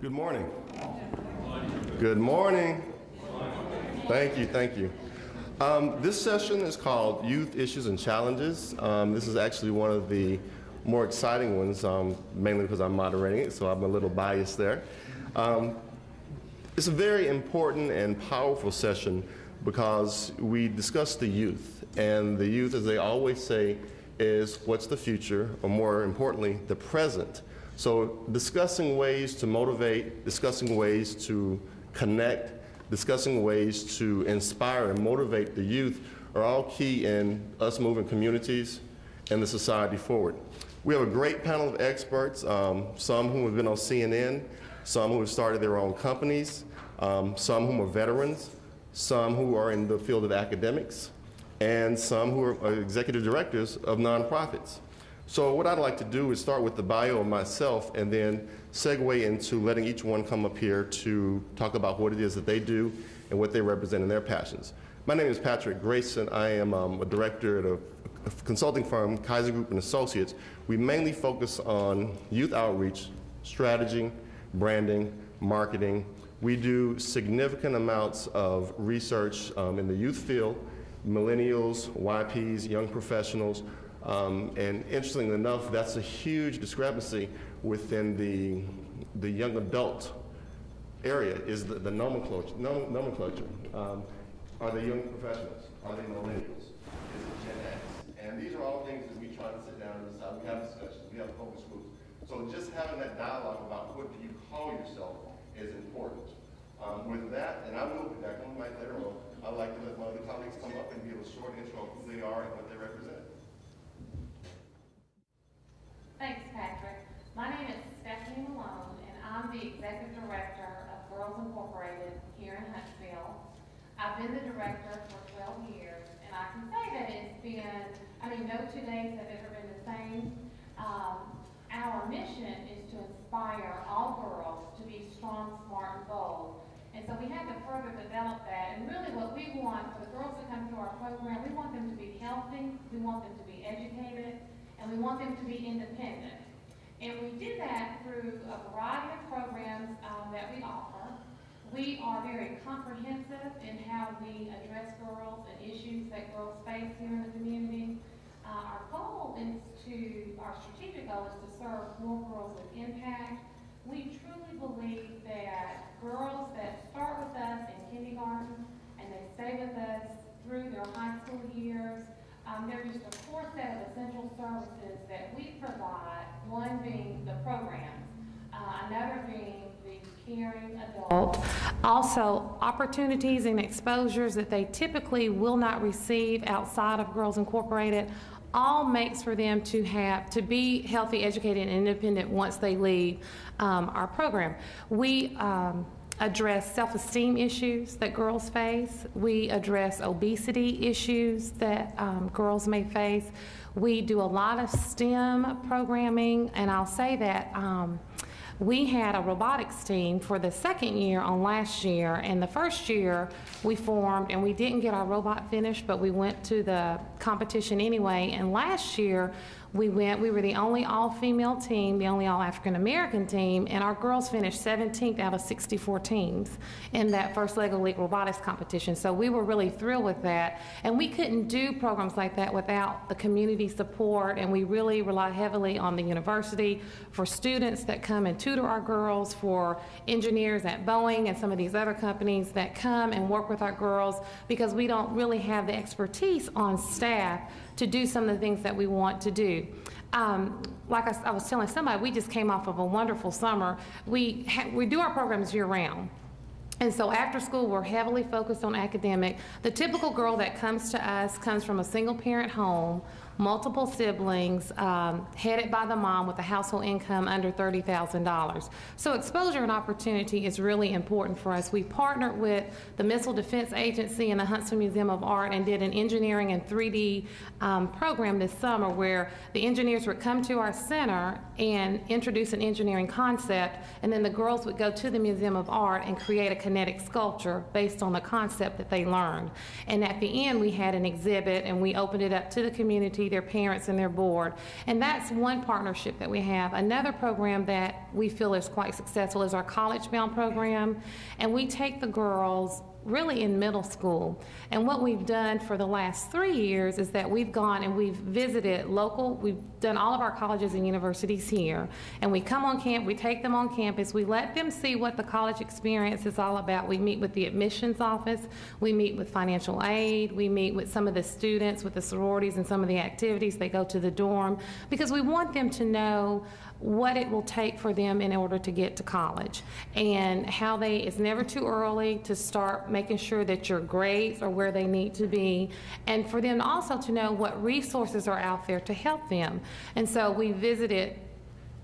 Good morning. Good morning. Thank you, thank you. This session is called Youth Issues and Challenges. This is actually one of the more exciting ones, mainly because I'm moderating it, so I'm a little biased there. It's a very important and powerful session because we discuss the youth, and the youth, as they always say, is what's the future, or more importantly, the present. So discussing ways to motivate, discussing ways to connect, discussing ways to inspire and motivate the youth are all key in us moving communities and the society forward. We have a great panel of experts, some who have been on CNN, some who have started their own companies, some who are veterans, some who are in the field of academics, and some who are executive directors of nonprofits. So what I'd like to do is start with the bio of myself and then segue into letting each one come up here to talk about what it is that they do and what they represent in their passions. My name is Grayson. I am a director at a consulting firm, Kaiser Group and Associates. We mainly focus on youth outreach, strategy, branding, marketing. We do significant amounts of research in the youth field, millennials, YPs, young professionals, and interestingly enough, that's a huge discrepancy within the young adult area is the nomenclature. Are they young professionals? Are they millennials? Is it Gen X? And these are all things that we try to sit down and decide. We have discussions, we have focus groups. So just having that dialogue about what do you call yourself is important. With that, and I will be back on the mic later on, I'd like to let my other colleagues come up and give a short intro of who they are and what they represent. Thanks, Patrick. My name is Malone, and I'm the Executive Director of Girls Incorporated here in Huntsville. I've been the director for 12 years, and I can say that it's been, no 2 days have ever been the same. Our mission is to inspire all girls to be strong, smart, and bold. And so we had to further develop that. And really what we want for the girls to come to our program, we want them to be healthy, we want them to be educated, and we want them to be independent. And we do that through a variety of programs that we offer. We are very comprehensive in how we address girls and issues that girls face here in the community. Our strategic goal is to serve more girls with impact. We truly believe that girls that start with us in kindergarten and they stay with us through their high school years, they're just a core set of essential services that we provide, one being the programs, another being the caring adult. Also, opportunities and exposures that they typically will not receive outside of Girls Incorporated, all makes for them to be healthy, educated, and independent once they leave our program. We address self-esteem issues that girls face. We address obesity issues that girls may face. We do a lot of STEM programming, and I'll say that we had a robotics team for the second year on last year, and the first year we formed, and we didn't get our robot finished, but we went to the competition anyway, and last year we were the only all-female team, the only all-African-American team, and our girls finished 17th out of 64 teams in that first Lego League robotics competition. So we were really thrilled with that, and we couldn't do programs like that without the community support, and we really rely heavily on the university for students that come and tutor our girls, for engineers at Boeing and some of these other companies that come and work with our girls, because we don't really have the expertise on staff to do some of the things that we want to do. Like I was telling somebody, we just came off of a wonderful summer. We do our programs year-round. And so after school, we're heavily focused on academic. The typical girl that comes to us comes from a single-parent home, multiple siblings, headed by the mom with a household income under $30,000. So exposure and opportunity is really important for us. We partnered with the Missile Defense Agency and the Huntsville Museum of Art and did an engineering and 3D program this summer where the engineers would come to our center and introduce an engineering concept, and then the girls would go to the Museum of Art and create a kinetic sculpture based on the concept that they learned. And at the end, we had an exhibit, and we opened it up to the community their parents and their board. And that's one partnership that we have. Another program that we feel is quite successful is our College Bound program. And we take the girls really in middle school. And what we've done for the last 3 years is that we've gone and we've visited we've done all of our colleges and universities here, and we come on campus, we take them on campus, we let them see what the college experience is all about. We meet with the admissions office, we meet with financial aid, we meet with some of the students with the sororities and some of the activities. They go to the dorm because we want them to know what it will take for them in order to get to college, and how it's never too early to start making sure that your grades are where they need to be, and for them also to know what resources are out there to help them. And so we visited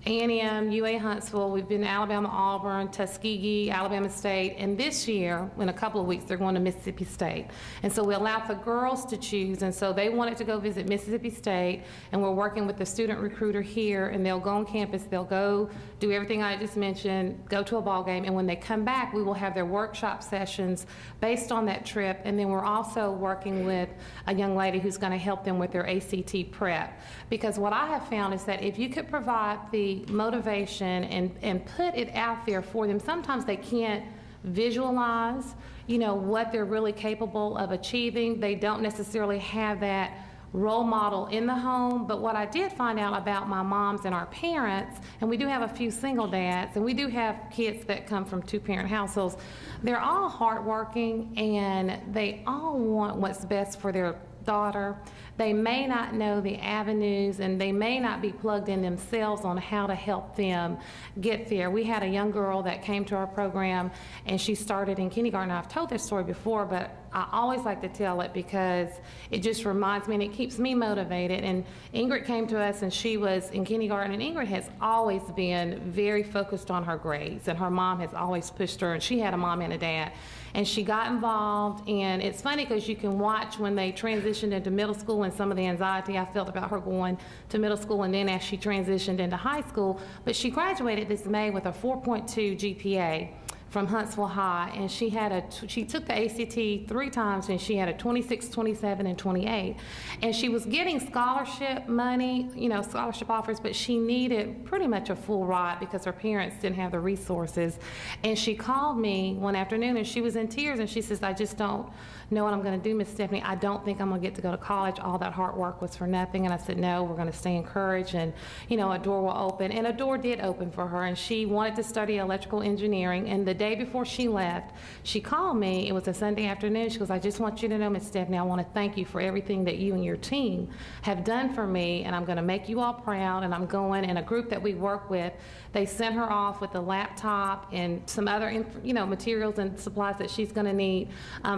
A&M, UA Huntsville, we've been to Alabama Auburn, Tuskegee, Alabama State, and this year, in a couple of weeks, they're going to Mississippi State. And so we allowed the girls to choose, and so they wanted to go visit Mississippi State, and we're working with the student recruiter here, and they'll go on campus, they'll go do everything I just mentioned, go to a ball game, and when they come back, we will have their workshop sessions based on that trip, and then we're also working with a young lady who's going to help them with their ACT prep. Because what I have found is that if you could provide the motivation and put it out there for them, sometimes they can't visualize, what they're really capable of achieving. They don't necessarily have that role model in the home. But what I did find out about my moms and our parents, and we do have a few single dads, and we do have kids that come from two-parent households, they're all hardworking and they all want what's best for their daughter. They may not know the avenues, and they may not be plugged in themselves on how to help them get there. We had a young girl that came to our program, and she started in kindergarten. I've told this story before, but I always like to tell it because it just reminds me and it keeps me motivated. And Ingrid came to us, and she was in kindergarten, and Ingrid has always been very focused on her grades, and her mom has always pushed her, and she had a mom and a dad. And she got involved, and it's funny because you can watch when they transitioned into middle school and some of the anxiety I felt about her going to middle school, and then as she transitioned into high school. But she graduated this May with a 4.2 GPA from Huntsville High, and she took the ACT 3 times, and she had a 26, 27, and 28. And she was getting scholarship money, scholarship offers, but she needed pretty much a full ride because her parents didn't have the resources. And she called me one afternoon, and she was in tears, and she says, "I just don't know what I'm going to do, Miss Stephanie. I don't think I'm going to get to go to college. All that hard work was for nothing." And I said, "No, we're going to stay encouraged, and a door will open." And a door did open for her, and she wanted to study electrical engineering. And the day before she left, she called me. It was a Sunday afternoon. She goes, "I just want you to know, Miss Stephanie, I want to thank you for everything that you and your team have done for me, and I'm going to make you all proud." And I'm going, and a group that we work with, they sent her off with a laptop and some other, materials and supplies that she's going to need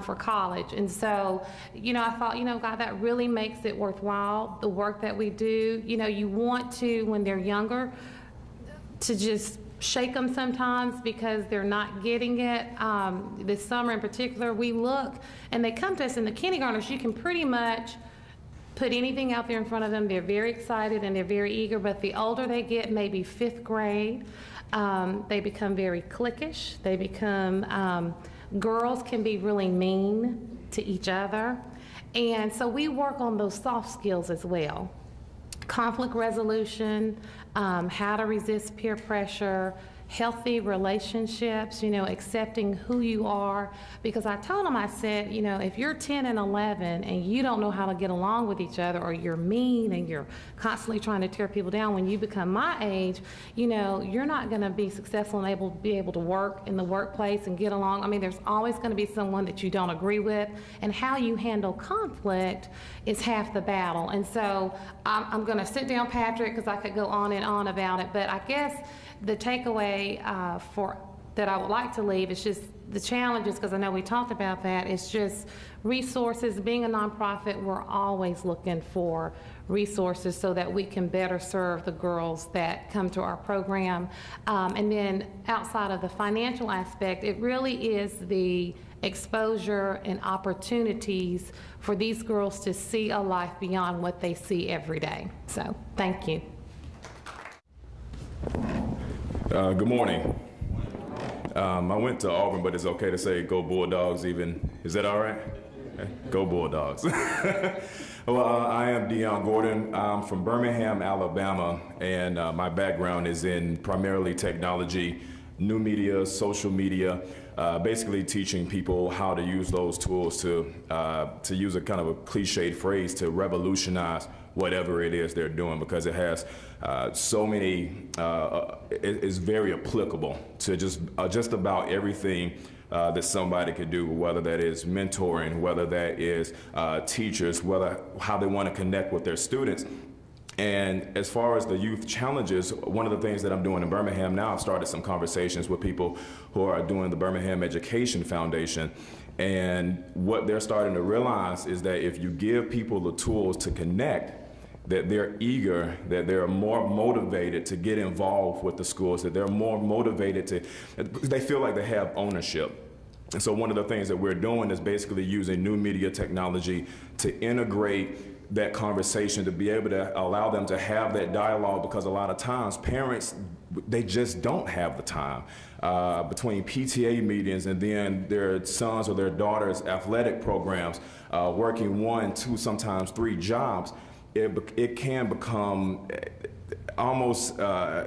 for college. And so, I thought, God, that really makes it worthwhile, the work that we do. You want to, when they're younger, to just shake them sometimes because they're not getting it. This summer in particular, we look, and they come to us in the kindergartners. You can pretty much put anything out there in front of them. They're very excited and they're very eager, but the older they get, maybe 5th grade, they become very cliquish. They become, girls can be really mean to each other. And so we work on those soft skills as well. Conflict resolution, how to resist peer pressure, healthy relationships, accepting who you are. Because I told them, I said, if you're 10 and 11 and you don't know how to get along with each other, or you're mean and you're constantly trying to tear people down, when you become my age, you're not going to be successful and be able to work in the workplace and get along. I mean, there's always going to be someone that you don't agree with, and how you handle conflict is half the battle. And so I'm going to sit down, Patrick, because I could go on and on about it, but I guess the takeaway that I would like to leave is just the challenges, because I know we talked about that. It's just resources. Being a nonprofit, we're always looking for resources so that we can better serve the girls that come to our program. And then outside of the financial aspect, it really is the exposure and opportunities for these girls to see a life beyond what they see every day. So, thank you. Good morning. I went to Auburn, but it's okay to say go Bulldogs even. Is that all right? Go Bulldogs. Well, I am Deon Gordon. I'm from Birmingham, Alabama, and my background is in primarily technology, new media, social media, basically teaching people how to use those tools to use a kind of a cliched phrase, to revolutionize whatever it is they're doing, because it has so many, it's very applicable to just about everything that somebody could do, whether that is mentoring, whether that is teachers, how they want to connect with their students. And as far as the youth challenges, one of the things that I'm doing in Birmingham now, I've started some conversations with people who are doing the Birmingham Education Foundation. And what they're starting to realize is that if you give people the tools to connect, that they're eager, that they're more motivated to get involved with the schools, that they're more motivated they feel like they have ownership. And so one of the things that we're doing is basically using new media technology to integrate that conversation, to be able to allow them to have that dialogue, because a lot of times parents, they just don't have the time. Between PTA meetings and then their sons or their daughters' athletic programs, working 1, 2, sometimes 3 jobs, it can become almost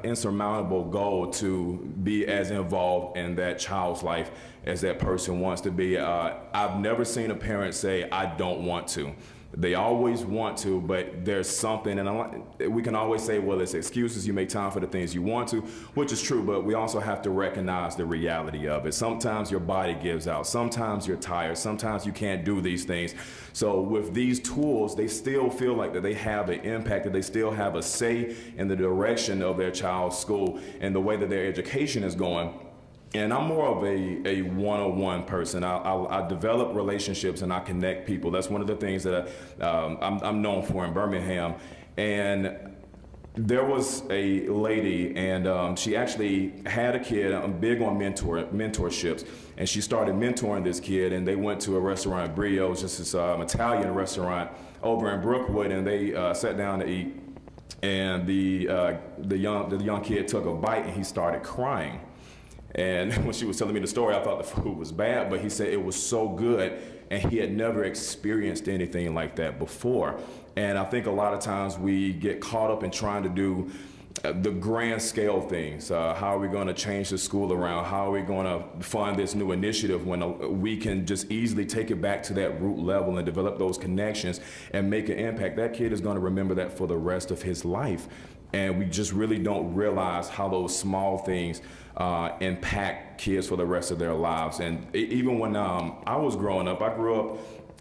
insurmountable goal to be as involved in that child's life as that person wants to be. I've never seen a parent say, I don't want to. They always want to, but there's something, and we can always say, well, it's excuses, you make time for the things you want to, which is true, but we also have to recognize the reality of it. Sometimes your body gives out, sometimes you're tired, sometimes you can't do these things. So with these tools, they still feel like that they have an impact, that they still have a say in the direction of their child's school and the way that their education is going. And I'm more of a one-on-one person. I develop relationships and I connect people. That's one of the things that I'm known for in Birmingham. And there was a lady, and she actually had a kid. I'm big on mentorships, and she started mentoring this kid. And they went to a restaurant, Brio's, just this Italian restaurant over in Brookwood, and they sat down to eat. And the young kid took a bite, and he started crying. And when she was telling me the story, I thought the food was bad, but he said it was so good, and he had never experienced anything like that before. And I think a lot of times we get caught up in trying to do the grand scale things. How are we going to change the school around? How are we going to fund this new initiative, when we can just easily take it back to that root level and develop those connections and make an impact? That kid is going to remember that for the rest of his life. And we just really don't realize how those small things impact kids for the rest of their lives. And even when I was growing up, I grew up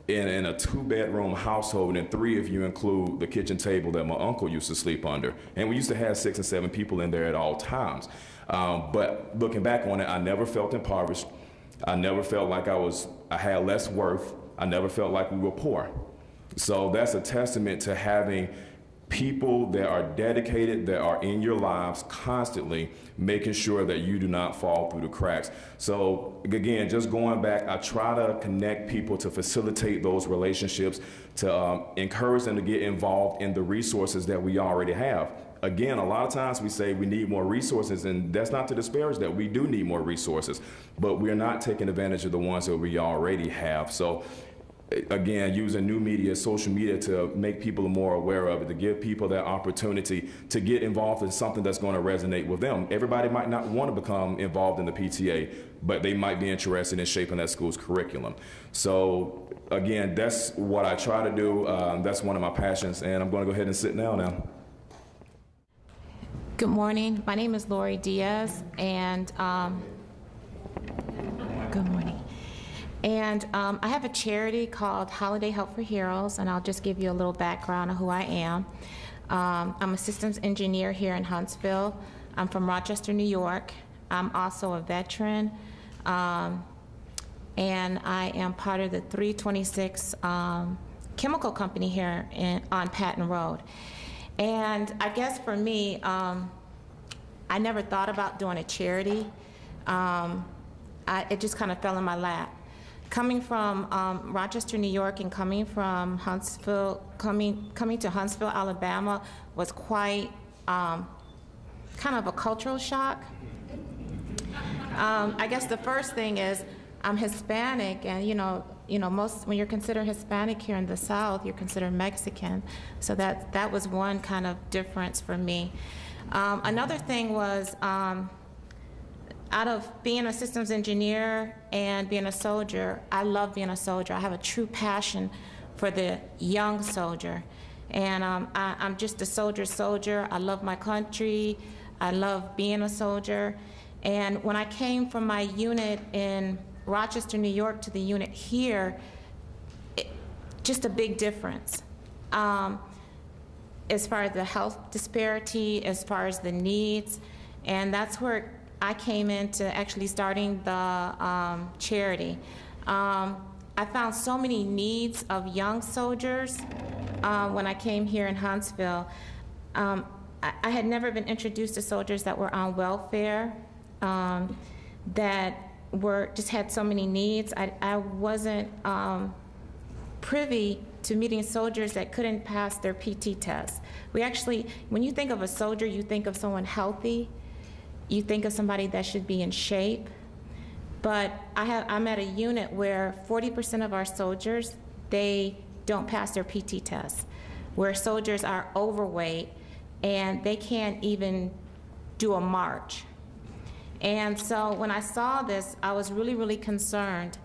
in a 2-bedroom household, and 3 if you include the kitchen table that my uncle used to sleep under. And we used to have 6 and 7 people in there at all times. But looking back on it, I never felt impoverished. I never felt like I had less worth. I never felt like we were poor. So that's a testament to having people that are dedicated, that are in your lives constantly, making sure that you do not fall through the cracks. So again, just going back, I try to connect people to facilitate those relationships, to encourage them to get involved in the resources that we already have. Again, a lot of times we say we need more resources, and that's not to disparage that. We do need more resources, but we're not taking advantage of the ones that we already have. So again, using new media, social media, to make people more aware of it, to give people that opportunity to get involved in something that's going to resonate with them. Everybody might not want to become involved in the PTA, but they might be interested in shaping that school's curriculum. So again, that's what I try to do. That's one of my passions, and I'm going to go ahead and sit down now. Good morning. My name is Lori Diaz, and good morning. And I have a charity called Holiday Help for Heroes, and I'll just give you a little background of who I am. I'm a systems engineer here in Huntsville. I'm from Rochester, New York. I'm also a veteran, and I am part of the 326 chemical company here on Patton Road. And I guess for me, I never thought about doing a charity. It just kind of fell in my lap. Coming from Rochester, New York, and coming from Huntsville, coming to Huntsville, Alabama, was quite kind of a cultural shock. I guess the first thing is, I'm Hispanic, and most when you're considered Hispanic here in the South, you're considered Mexican. So that was one kind of difference for me. Another thing was, out of being a systems engineer and being a soldier, I love being a soldier. I have a true passion for the young soldier. And I'm just a soldier. I love my country. I love being a soldier. And when I came from my unit in Rochester, New York to the unit here, just a big difference. As far as the health disparity, as far as the needs, and that's where I came into actually starting the charity. I found so many needs of young soldiers when I came here in Huntsville. I had never been introduced to soldiers that were on welfare, that just had so many needs. I wasn't privy to meeting soldiers that couldn't pass their PT test. When you think of a soldier, you think of someone healthy. You think of somebody that should be in shape. But I'm at a unit where 40% of our soldiers, they don't pass their PT test, where soldiers are overweight and they can't even do a march. And so when I saw this, I was really, really concerned.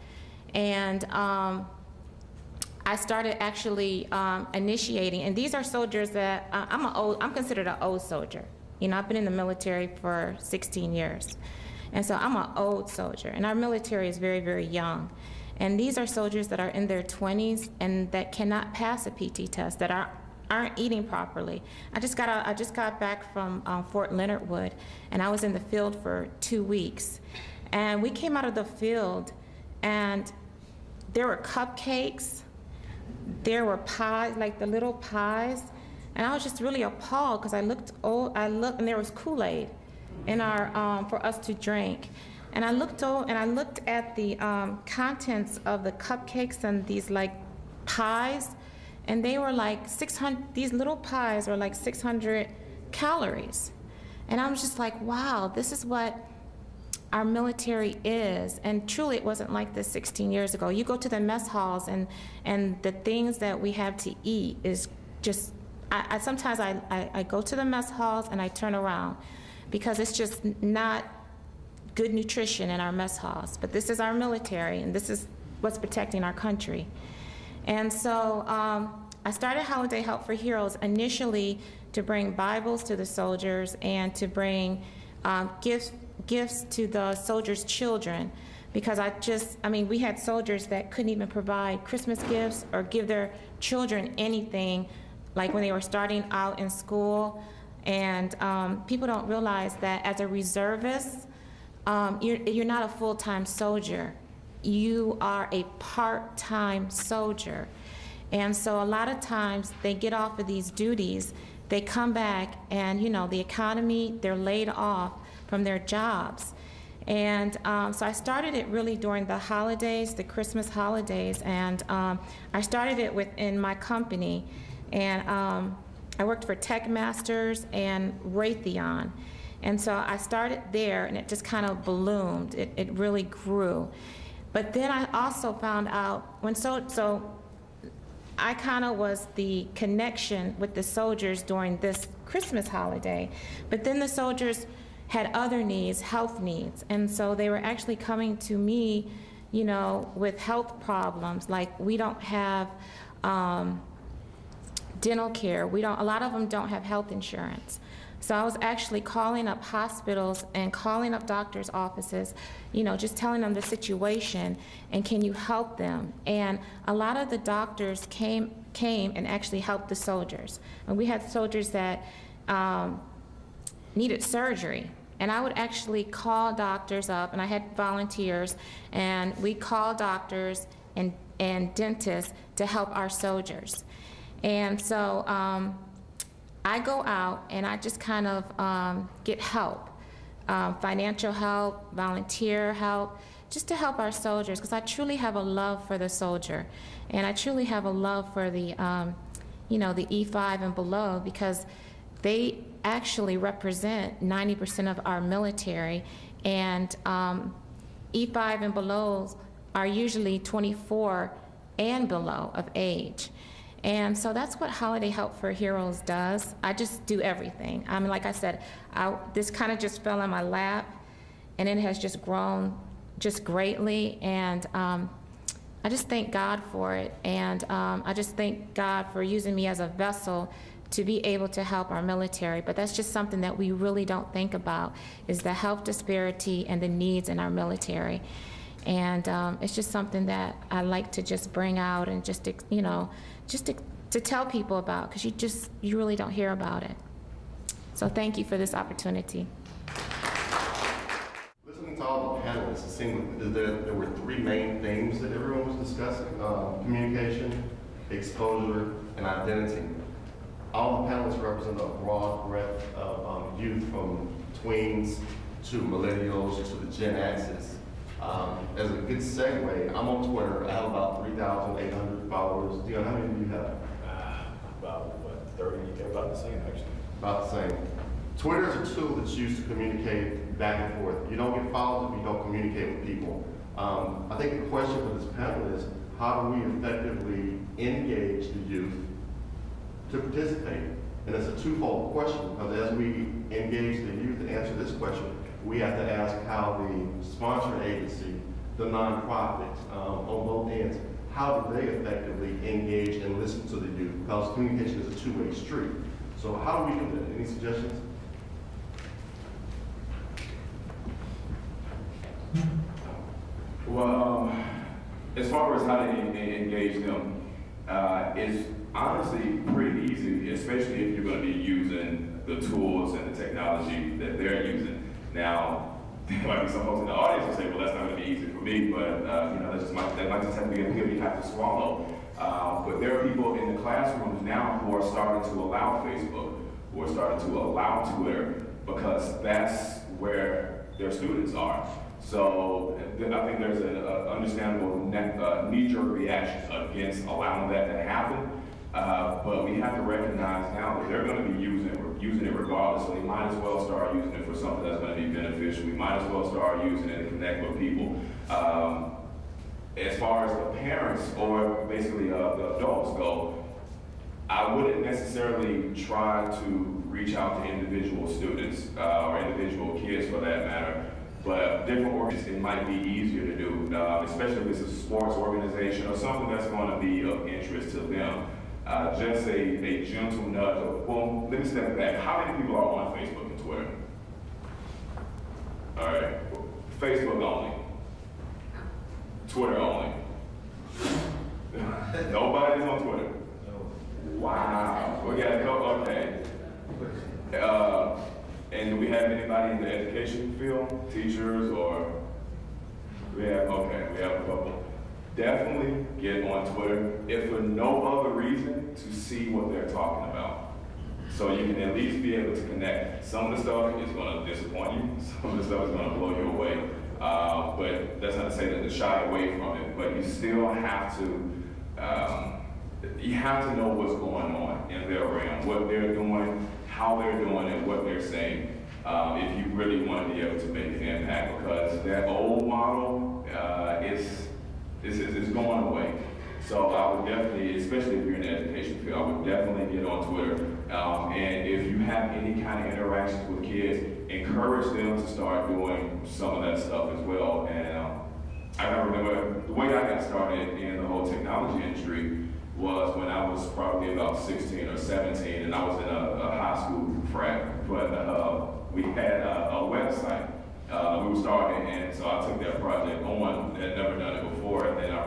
And I started actually initiating, and these are soldiers that, I'm considered an old soldier. I've been in the military for 16 years. And so I'm an old soldier, and our military is very, very young. And these are soldiers that are in their 20s and that cannot pass a PT test, that aren't eating properly. I just got back from Fort Leonard Wood, and I was in the field for 2 weeks. And we came out of the field, and there were cupcakes, there were pies, like the little pies, and I was just really appalled because I looked, and there was Kool-Aid in our for us to drink. And I looked at the contents of the cupcakes and these like pies, and they were like 600. These little pies were like 600 calories, and I was just like, wow, this is what our military is. And truly, it wasn't like this 16 years ago. You go to the mess halls, and the things that we have to eat is just. Sometimes I go to the mess halls and I turn around because it's just not good nutrition in our mess halls. But this is our military, and this is what's protecting our country. And so I started Holiday Help for Heroes initially to bring Bibles to the soldiers and to bring gifts to the soldiers' children, because we had soldiers that couldn't even provide Christmas gifts or give their children anything, like when they were starting out in school. And people don't realize that as a reservist, you're not a full-time soldier. You are a part-time soldier. And so a lot of times they get off of these duties, they come back, and the economy, they're laid off from their jobs. And so I started it really during the holidays, the Christmas holidays, and I started it within my company. And I worked for Tech Masters and Raytheon. And so I started there, and it just kind of ballooned. It really grew. But then I also found out, so I kind of was the connection with the soldiers during this Christmas holiday. But then the soldiers had other needs, health needs. And so they were actually coming to me, with health problems. Like, we don't have dental care. A lot of them don't have health insurance. So I was actually calling up hospitals and calling up doctors' offices, just telling them the situation, and can you help them? And a lot of the doctors came and actually helped the soldiers. And we had soldiers that needed surgery. And I would actually call doctors up, and I had volunteers, and we call doctors and dentists to help our soldiers. And so I go out and I just kind of get help, financial help, volunteer help, just to help our soldiers, because I truly have a love for the soldier, and I truly have a love for the, the E5 and below, because they actually represent 90% of our military, and E5 and below are usually 24 and below of age. And so that's what Holiday Help for Heroes does. I just do everything. I mean, like I said, this kind of just fell in my lap, and it has just grown just greatly. And I just thank God for it. And I just thank God for using me as a vessel to be able to help our military. But that's just something that we really don't think about, is the health disparity and the needs in our military. And it's just something that I like to just bring out and just, you know, just to tell people about, because you really don't hear about it. So thank you for this opportunity. Listening to all the panelists, it seemed that there were three main themes that everyone was discussing: communication, exposure, and identity. All the panelists represent a broad breadth of youth, from tweens to millennials to the Gen X's. As a good segue, I'm on Twitter. I have about 3,800 followers. Deon, how many do you have? About, what, 30? About the same, actually. About the same. Twitter is a tool that's used to communicate back and forth. You don't get followers if you don't communicate with people. I think the question for this panel is, how do we effectively engage the youth to participate? And it's a twofold question, because as we engage the youth to answer this question, we have to ask how the sponsoring agency, the nonprofit, on both ends, how do they effectively engage and listen to the youth? Because communication is a two-way street. So how do we do that? Any suggestions? Well, as far as how to engage them, it's honestly pretty easy, especially if you're going to be using the tools and the technology that they're using. Now, there might be some folks in the audience who say, well, that's not going to be easy for me, but you know, that might just have to be a pill you have to swallow. But there are people in the classrooms now who are starting to allow Facebook, who are starting to allow Twitter, because that's where their students are. So I think there's an understandable knee-jerk reaction against allowing that to happen. But we have to recognize now that they're going to be using it regardless, so they might as well start using it for something that's going to be beneficial. We might as well start using it to connect with people. As far as the parents, or basically the adults go, I wouldn't necessarily try to reach out to individual students or individual kids for that matter. But different organizations, it might be easier to do, especially if it's a sports organization or something that's going to be of interest to them. Just a gentle nudge of, well, let me step back. How many people are on Facebook and Twitter? All right, Facebook only. Twitter only. Nobody's on Twitter. Wow. We got a couple, okay. And do we have anybody in the education field? Teachers or? We have a couple. Definitely get on Twitter, if for no other reason, to see what they're talking about. So you can at least be able to connect. Some of the stuff is going to disappoint you. Some of the stuff is going to blow you away. But that's not to say that to shy away from it. But you still have to, know what's going on in their realm, what they're doing, how they're doing it, what they're saying, if you really want to be able to make an impact, because that old model is going away. So I would definitely, especially if you're in the education field, I would definitely get on Twitter. And if you have any kind of interactions with kids, encourage them to start doing some of that stuff as well. And I remember the way I got started in the whole technology industry was when I was probably about 16 or 17, and I was in a high school frat, but we had a website we were starting, and so I took that project on. Had never done it before, and then I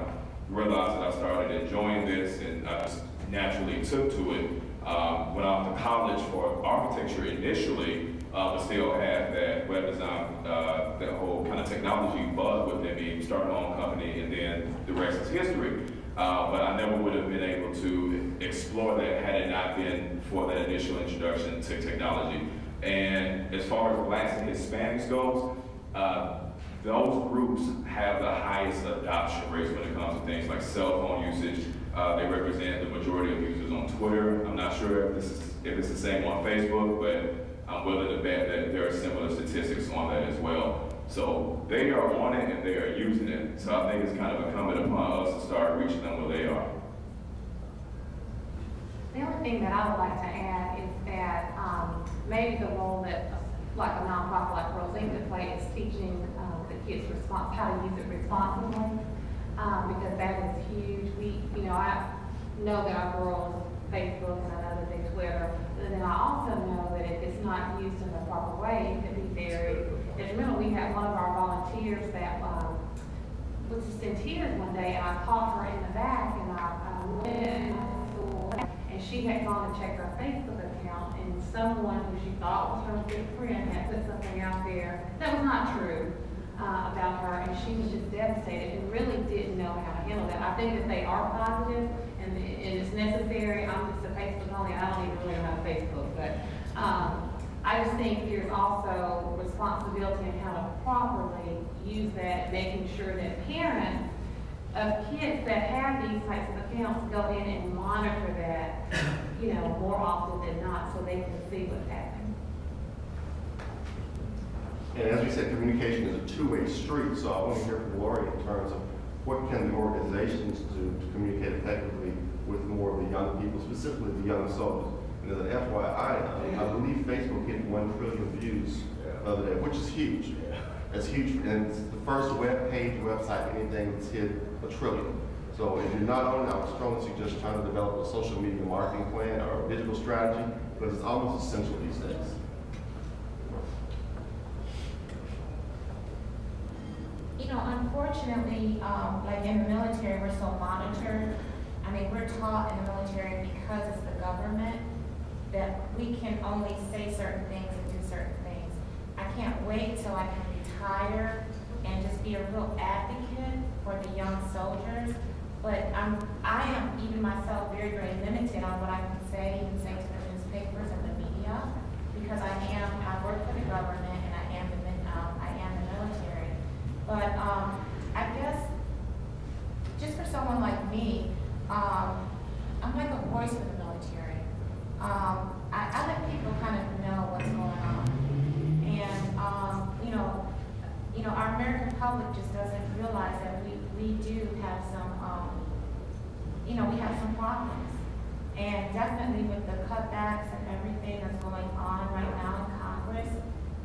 realized that I started enjoying this, and I just naturally took to it. Went off to college for architecture initially, but still had that web design, that whole kind of technology buzz within me, started my own company, and then the rest is history. But I never would have been able to explore that had it not been for that initial introduction to technology. And as far as Blacks and Hispanics goes, those groups have the highest adoption rates when it comes to things like cell phone usage. They represent the majority of users on Twitter. I'm not sure if it's the same on Facebook, but I'm willing to bet that there are similar statistics on that as well. So they are on it and they are using it. And so I think it's kind of incumbent upon us to start reaching them where they are. The only thing that I would like to add is that maybe the role that like a nonprofit like Girls Inc. could play is teaching the kids how to use it responsibly, because that is huge. I know that our girls Facebook and I know that they Twitter, but then I also know that if it's not used in the proper way, it could be very detrimental. We had one of our volunteers that was just in tears one day, and I caught her in the back, and I went in the school, and she had gone to check her Facebook account, and someone who she thought was her good friend had put something out there that was not true about her, and she was just devastated and really didn't know how to handle that. I think that they are positive, and it's necessary. I'm just a Facebook only. I don't even really know how to Facebook, but I just think there's also responsibility in how to properly use that, making sure that parents of kids that have these types of accounts go in and monitor that, more often than not, so they can see what's happening. And as we said, communication is a two-way street, so I want to hear from Lori in terms of what can the organizations do to communicate effectively with more of the young people, specifically the young soldiers. And as an FYI, I believe Facebook hit 1 trillion views the other day, which is huge. That's huge, and it's the first website, anything that's hit 1 trillion. So if you're not on it, I would strongly suggest trying to develop a social media marketing plan or a digital strategy, because it's almost essential these days. Unfortunately, like in the military, we're so monitored. I mean, we're taught in the military, because it's the government, that we can only say certain things and do certain things. I can't wait till I can retire and just be a real advocate for the young soldiers. But I am even myself very, very limited on what I can say to the newspapers and the media, because I work for the government, and I am the military. But I guess just for someone like me, I'm like a voice for the military. I let people kind of know what's going on, and our American public just doesn't realize that we do have some we have some problems, and definitely with the cutbacks and everything that's going on right now in Congress,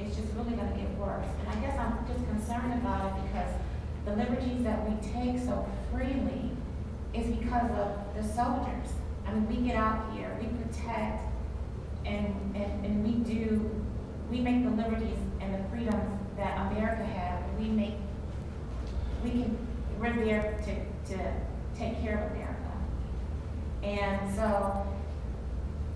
it's just really going to get worse. And I guess I'm just concerned about it because the liberties that we take so freely is because of the soldiers. I mean, we get out here, we protect, and we make the liberties and the freedoms that America has. We're there to take care of America. And so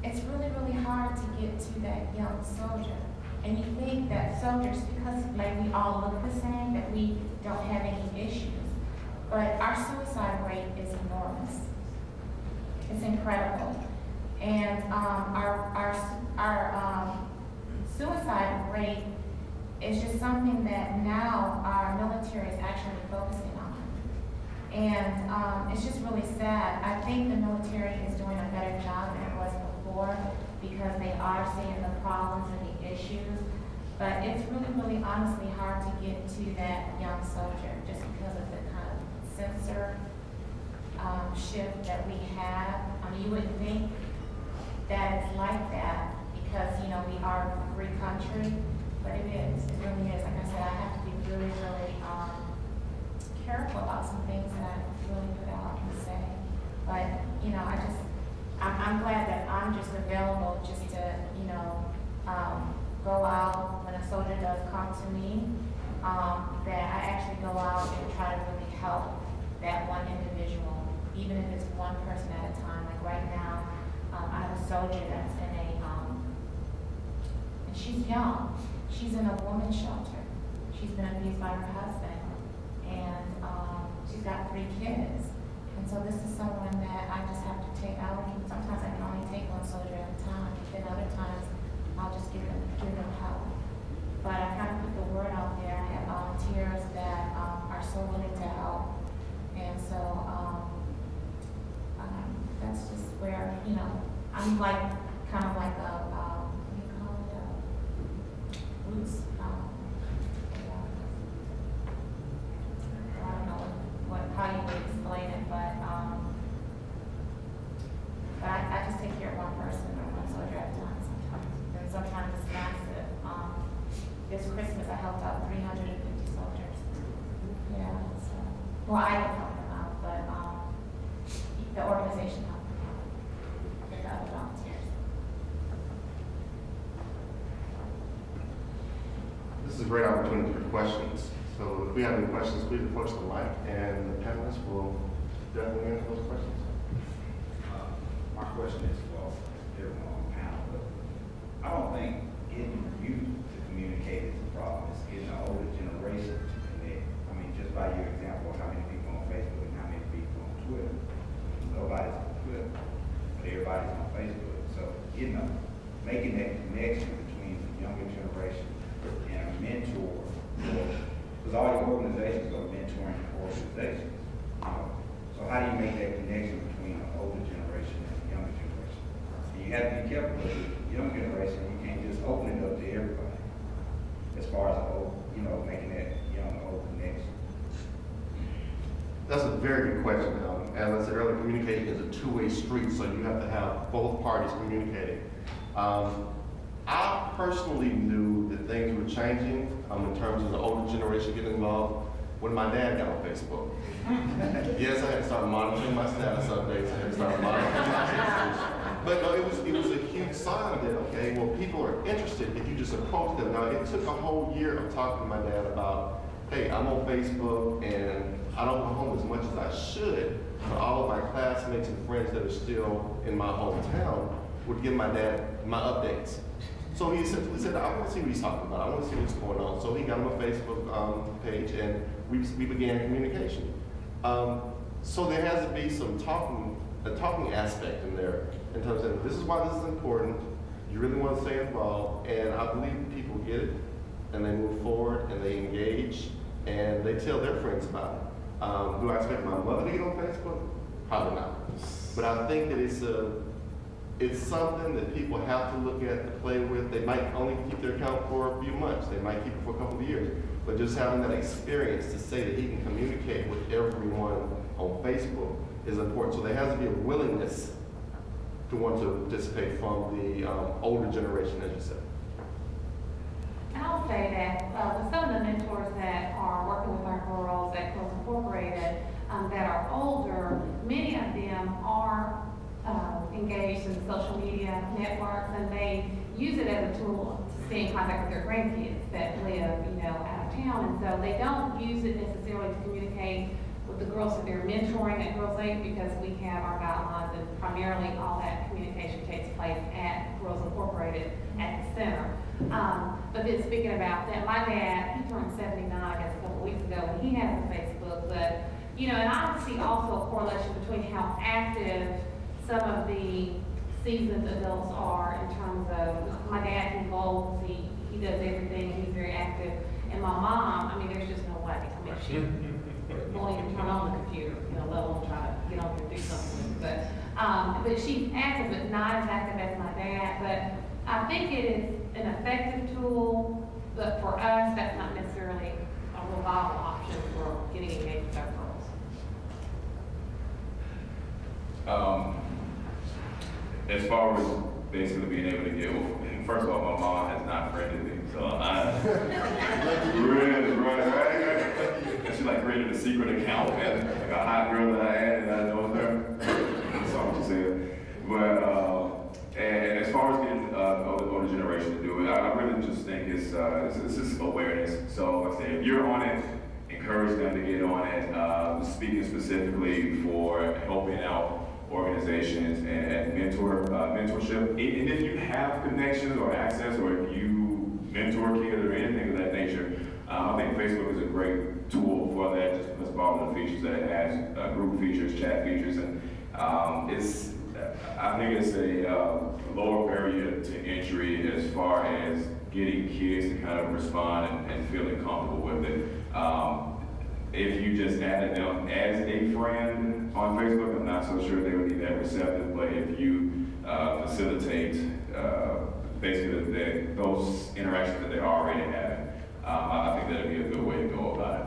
it's really, really hard to get to that young soldier. And you think that soldiers, because like we all look the same, that we don't have any issues. But our suicide rate is enormous. It's incredible. And our suicide rate is just something that now our military is actually focusing on. And it's just really sad. I think the military is doing a better job than it was before, because they are seeing the problems and the issues. But it's really, really honestly hard to get to that young soldier just because of the kind of censor shift that we have. I mean, you wouldn't think that it's like that because, we are a free country, but it is. It really is. Like I said, I have to be really, really careful about some things that I really put out and say. But, I'm glad that I'm just available just to, go out when a soldier does come to me, that I actually go out and try to really help that one individual, even if it's one person at a time. Like right now, I have a soldier that's in and she's young. She's in a woman's shelter. She's been abused by her husband, and she's got 3 kids. And so this is someone that I just have to take out. Sometimes I can only take one soldier at a time. Then other times I'll just give them help. But I kind of put the word out there. I have volunteers that are so willing to help. And so that's just where, I'm like, kind of like a, what do you call it? Roots. I don't know what well, I can help them out, but the organization helps them out with the other volunteers. This is a great opportunity for questions. So if we have any questions, please approach the mic, and the panelists will definitely answer those questions. My question is, well, everyone on the panel, but I don't think getting youth to communicate is a problem. It's getting the older generation to connect. I mean, just by your example of how many people on Facebook and how many people on Twitter. Nobody's on Twitter, but everybody's on Facebook. So, making that connection between the younger generation and a mentor, because all your organizations are mentoring organizations. So how do you make that connection between the older generation and the younger generation? And you have to be careful with the young generation. You can't just open it up to everybody as far as making that young-old connection. That's a very good question. As I said earlier, communication is a two-way street, so you have to have both parties communicating. I personally knew that things were changing in terms of the older generation getting involved when my dad got on Facebook. Yes, I had to start monitoring my status updates. I had to start monitoring my messages. But no, it was a huge sign that, okay, well, people are interested if you just approach them. Now, it took a whole year of talking to my dad about, hey, I'm on Facebook and I don't go home as much as I should, but all of my classmates and friends that are still in my hometown would give my dad my updates. So he simply said, I want to see what he's talking about. I want to see what's going on. So he got him a Facebook page, and we began communication. So there has to be some a talking aspect in there in terms of this is why this is important. You really want to stay involved, and I believe people get it, and they move forward, and they engage, and they tell their friends about it. Do I expect my mother to get on Facebook? Probably not. But I think that it's something that people have to look at, to play with. They might only keep their account for a few months. They might keep it for a couple of years. But just having that experience to say that he can communicate with everyone on Facebook is important. So there has to be a willingness to want to participate from the older generation, as you said. And I'll say that with some of the mentors that are working with our girls at Girls Incorporated that are older, many of them are engaged in social media networks, and they use it as a tool to stay in contact with their grandkids that live, out of town. And so they don't use it necessarily to communicate with the girls that they're mentoring at Girls Inc. because we have our guidelines, and primarily all that communication takes place at Girls Incorporated at the center. But then speaking about that, my dad, he turned 79, I guess, a couple weeks ago, and he has a Facebook. But and I see also a correlation between how active some of the seasoned adults are in terms of my dad. He bowls, he does everything. He's very active. And my mom, there's just no way. She won't even turn on the computer, let alone try to get on there and do something. But she's active, but not as active as my dad. But I think it is an effective tool, but for us, that's not necessarily a real viable option for getting engaged with our girls. As far as basically being able to get, first of all, my mom has not friended me, so I really, right? She created a secret account, and a hot girl that I had, and I know her. That's all what she said. But and as far as getting older generation to do it, I really just think it's just awareness. So like I say, if you're on it, encourage them to get on it. Speaking specifically for helping out organizations and mentorship. And if you have connections or access, or if you mentor kids or anything of that nature, I think Facebook is a great tool for that, just because of all the features that it has, group features, chat features, and I think it's a lower barrier to entry as far as getting kids to kind of respond and feeling comfortable with it. If you just added them as a friend on Facebook, I'm not so sure they would be that receptive, but if you facilitate basically those interactions that they're already having, I think that would be a good way to go about it.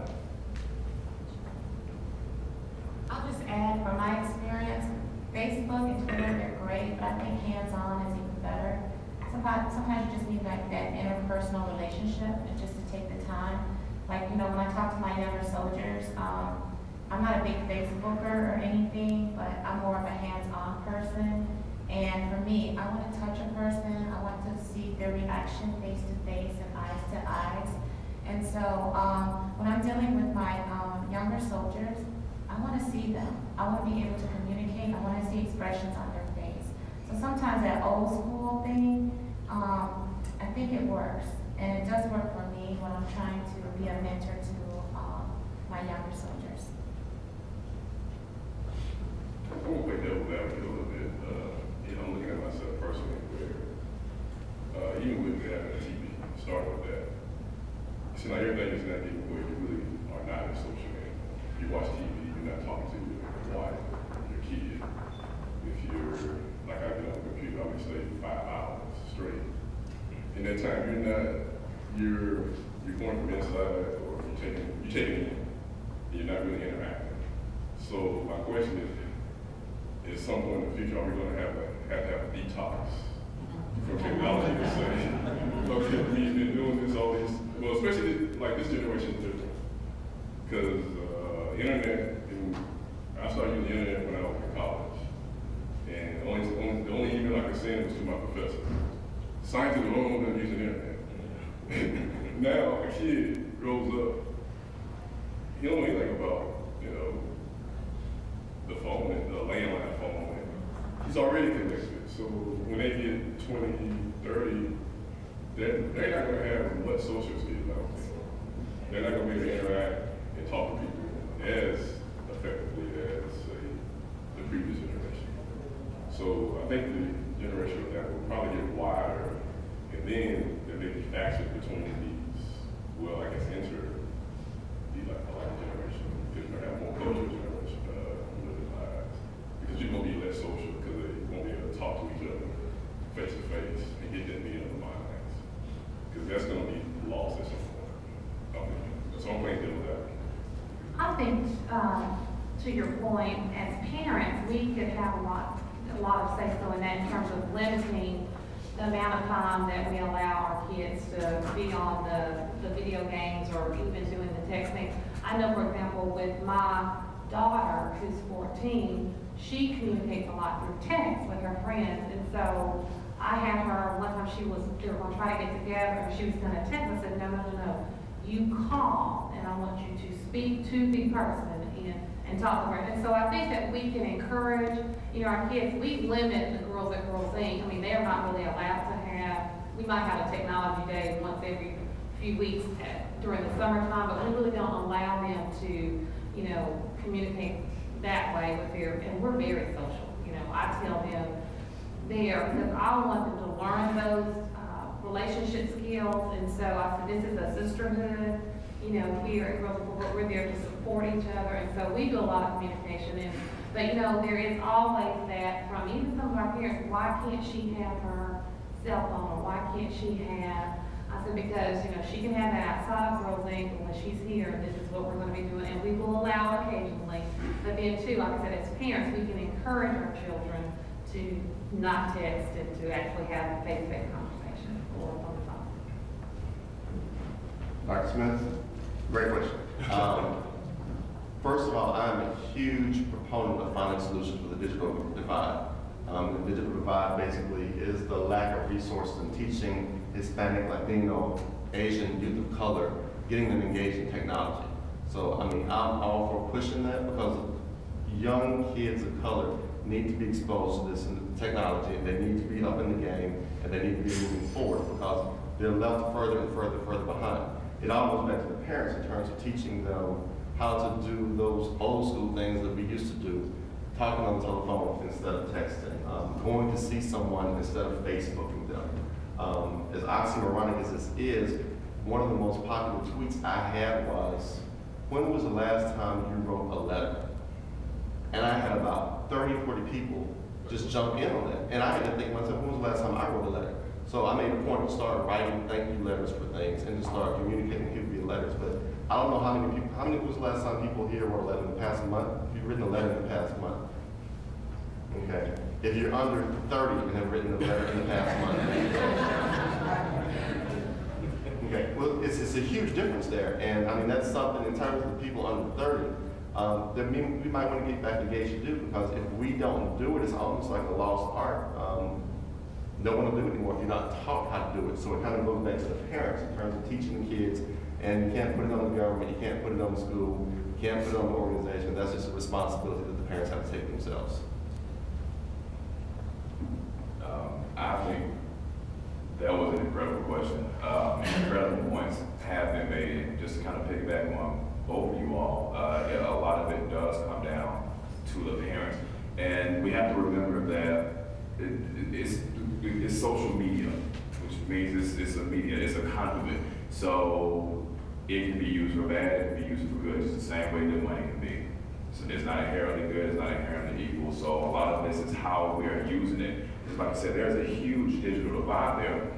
I'll just add from my experience, Facebook and Twitter, they're great, but I think hands-on is even better. Sometimes you just need that interpersonal relationship and just to take the time. When I talk to my younger soldiers, I I'm not a big Facebooker or anything, but I'm more of a hands-on person. And for me, I want to touch a person. I want to see their reaction face to face and eyes to eyes. And so when I'm dealing with my younger soldiers, I want to see them. I want to be able to communicate. I want to see expressions on their face. So sometimes that old school thing, I think it works. And it does work for me when I'm trying to be a mentor to my younger soldiers. I'm going to play devil's advocate a little bit. I'm looking at myself personally where, even with having a TV, starting with that, it seems like everything is in that game where you really are not in social media. If you watch TV, you're not talking to your wife, your kid. If you're, like I've been on the computer, I would say 5 hours straight. In that time, you're going from inside or you're taking it in. You're not really interacting. So my question is, at some point in the future, are we going to have a detox from technology to say, okay, we've been doing this all these, well, especially like this generation is different. Because internet, I started using the internet when I was in college. And the only email I could send was to my professor. Scientists are the only ones that use the internet. Now, a kid grows up, he don't know anything about, the phone and the landline phone. And he's already connected. So when they get 20, 30, they're not going to have much social skills, I don't think. They're not going to be able to interact and talk to people as effectively as, say, the previous generation. So I think the generation that will probably get wider, and then there may be action between these, well, I guess, like a generation, because we're going to have more cultural generation. Because you're going to be less social because they won't be able to talk to each other face to face and get that meeting of the minds. Because that's going to be lost at some point. So I'm playing devil's advocate. I think, to your point, as parents, we could have a lot of say-so in that in terms of limiting the amount of time that we allow our kids to be on the video games or even doing the texting. I know, for example, with my daughter, who's 14, she communicates a lot through text with her friends, and so I had her, one time we were going to try to get together, and she was going to text. I said, no, you call, and I want you to speak to the person and talk to her. And so I think that we can encourage, our kids. We limit the Girls at Girls Inc. I mean, they're not really allowed to have, we might have a technology day once every few weeks during the summertime, but we really don't allow them to, communicate that way with and we're very social. I tell them because I want them to learn those relationship skills, and so I said, this is a sisterhood, here at Girls Before, we're there to support each other, and so we do a lot of communication, but there is always that from even some of our parents, why can't she have her cell phone, or why can't she have, I said, because, she can have that outside of Girls Inc., and when she's here, this is what we're going to be doing, and we will allow occasionally. But then, too, like I said, as parents, we can encourage our children to not text and to actually have a face-to-face conversation or on the phone. Dr. Smith, great question. First of all, I'm a huge proponent of finding solutions for the digital divide. The digital divide basically is the lack of resources in teaching Hispanic, Latino, Asian youth of color, getting them engaged in technology. So, I'm all for pushing that because young kids of color need to be exposed to this technology, and they need to be up in the game, and they need to be moving forward because they're left further and further behind. It all goes back to the parents in terms of teaching them how to do those old school things that we used to do, talking on the telephone instead of texting, going to see someone instead of Facebooking them. As oxymoronic as this is, one of the most popular tweets I had was, when was the last time you wrote a letter? And I had about 30, 40 people just jump in on that. And I had to think to myself, when was the last time I wrote a letter? So I made a point to start writing thank you letters for things and to start communicating people via letters. But I don't know how many was the last time people here wrote a letter in the past month? If you've written a letter in the past month. Okay. If you're under 30 and have written a letter in the past month. Okay. Well, it's a huge difference there. And that's something in terms of the people under 30. that we might want to get back engaged to do, because if we don't do it, it's almost like a lost art. No one will do it anymore if you're not taught how to do it. So it kind of goes back to the parents in terms of teaching the kids, and you can't put it on the government, you can't put it on the school, you can't put it on the organization. That's just a responsibility that the parents have to take themselves. I think that was an incredible question. Incredible points have been made. Just to kind of piggyback on both of you all, a lot of it does come down to the parents. And we have to remember that it's social media, which means it's a media, it's a conduit. So it can be used for bad, it can be used for good. It's the same way that money can be. So it's not inherently good, it's not inherently evil. So a lot of this is how we are using it. Just like I said, there's a huge digital divide there.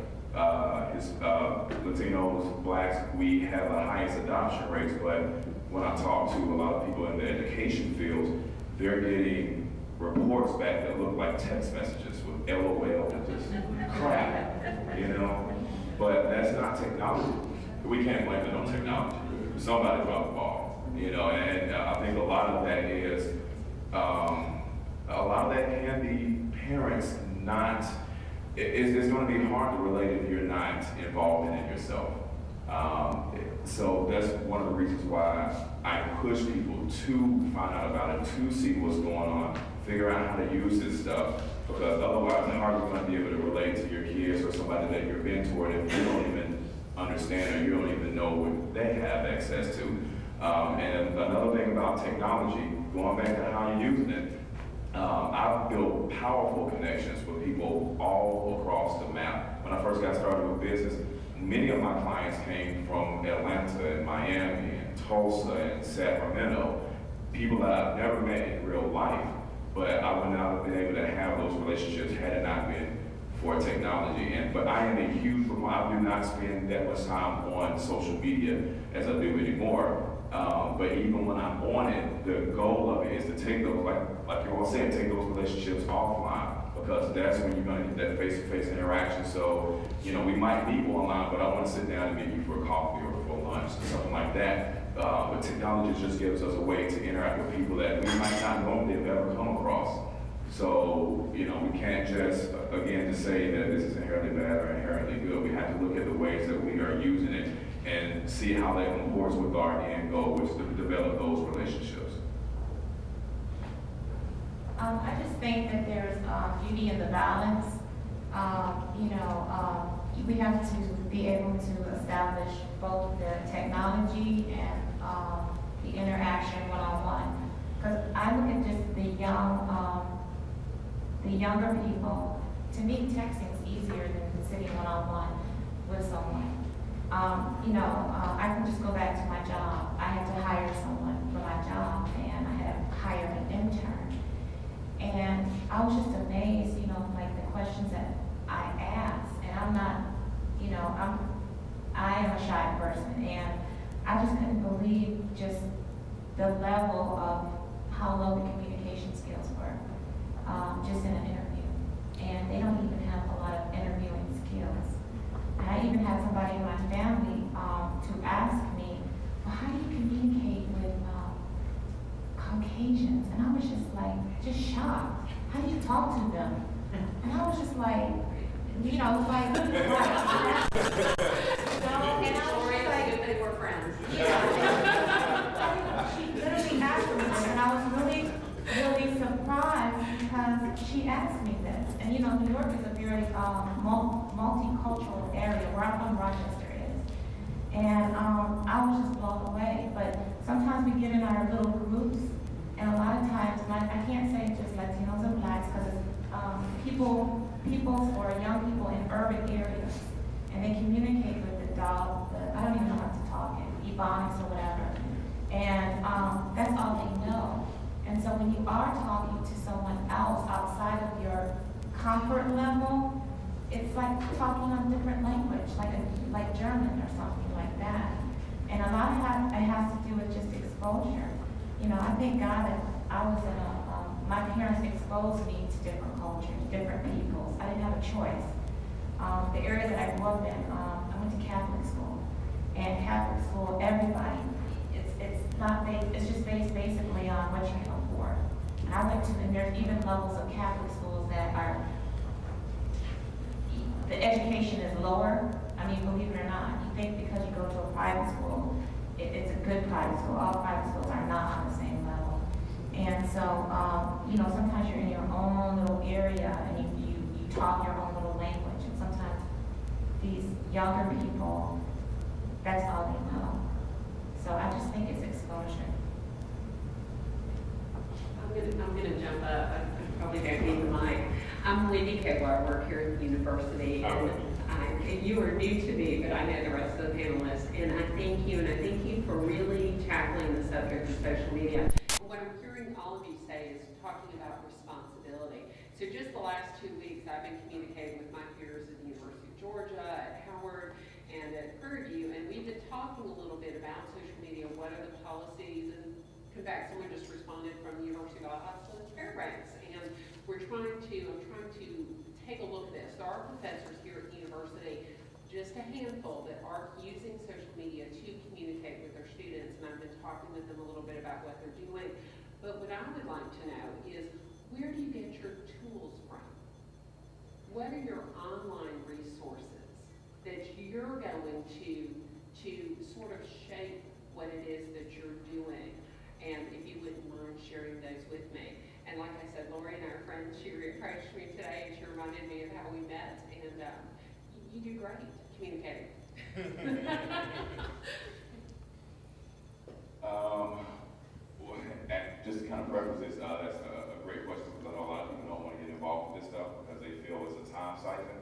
Latinos, blacks, we have the highest adoption rates, but when I talk to a lot of people in the education fields, they're getting reports back that look like text messages with LOL and just crap, you know? But that's not technology. We can't blame it on technology. Somebody dropped the ball, you know, and I think a lot of that is, can be parents not, it's going to be hard to relate if you're not involved in it yourself. So that's one of the reasons why I push people to find out about it, to see what's going on, figure out how to use this stuff, because otherwise how are you going to be able to relate to your kids or somebody that you're mentoring if you don't even understand or you don't even know what they have access to. And another thing about technology, going back to how you're using it, I've built powerful connections with people all across the map. When I first got started with business, many of my clients came from Atlanta and Miami and Tulsa and Sacramento, people that I've never met in real life, but I would not have been able to have those relationships had it not been for technology. But I am a huge proponent. I do not spend that much time on social media as I do anymore. But even when I'm on it, the goal of it is to take those, like you all said, take those relationships offline, because that's when you're going to get that face-to-face interaction. So, you know, we might meet online, but I want to sit down and meet you for a coffee or for lunch or something like that. But technology just gives us a way to interact with people that we might not normally have ever come across. So, you know, we can't just, again, just say that this is inherently bad or inherently good. We have to look at the ways that we are using it and see how that comports with our end goal, which is to develop those relationships. I just think that there's beauty in the balance. We have to be able to establish both the technology and the interaction one-on-one. Because I look at just the younger people. To me, texting is easier than sitting one-on-one with someone. I can just go back to my job. I had to hire someone for my job, and I had to hire an intern. And I was just amazed, like the questions that I asked. And I'm not, I am a shy person, and I just couldn't believe just the level of how low the communication skills were, just in an interview. And they don't even have a lot of interviewing skills. And I even had somebody in my family to ask me, well, how do you communicate with Caucasians? And I was just shocked. How do you talk to them? And I was just like, and I was just like, they were friends. Yeah. She literally asked me this, and I was really, really surprised because she asked me this. And New York is a very multicultural area. Where I'm from, Rochester is. And I was just blown away. But sometimes we get in our little groups, and a lot of times, I can't say just Latinos and blacks, because it's people or young people in urban areas, and they communicate with the dog, I don't even know how to talk it, Ebonics or whatever. And that's all they know. And so when you are talking to someone else outside of your comfort level, it's like talking on a different language, like German or something like that. And a lot of it has to do with just exposure. I thank God that I was in my parents exposed me to different cultures, different peoples. I didn't have a choice. The area that I grew up in, I went to Catholic school. And Catholic school, everybody, it's just based basically even levels of Catholic schools that are, the education is lower. I mean, believe it or not, you think because you go to a private school, it's a good private school. All private schools are not on the same level. And so, you know, sometimes you're in your own little area and you talk your own little language. And sometimes these younger people, that's all they know. So I just think it's exposure. I'm gonna jump up. I probably don't need the mic. I'm Wendy Kegler. I work here at the university, and you are new to me, but I know the rest of the panelists. And I thank you for really tackling the subject of social media. What I'm hearing all of you say is talking about responsibility. So just the last 2 weeks, I've been communicating with my peers at the University of Georgia, at Howard, and at Prairie View, and we've been talking a little bit about social media. What are the policies? And in fact, someone just responded from the University of Huntsville and Fairbanks, and I'm trying to take a look at this. There are professors here at the university, just a handful, that are using social media to communicate with their students, and I've been talking with them a little bit about what they're doing. But what I would like to know is, where do you get your tools from? What are your online resources that you're going to sort of shape what it is that you're doing? And if you wouldn't mind sharing those with me. And like I said, Lori and our friend, she approached me today and she reminded me of how we met, and you do great communicating. Well, just to kind of preface this, that's a great question, because I know a lot of people don't want to get involved with this stuff because they feel it's a time cycle.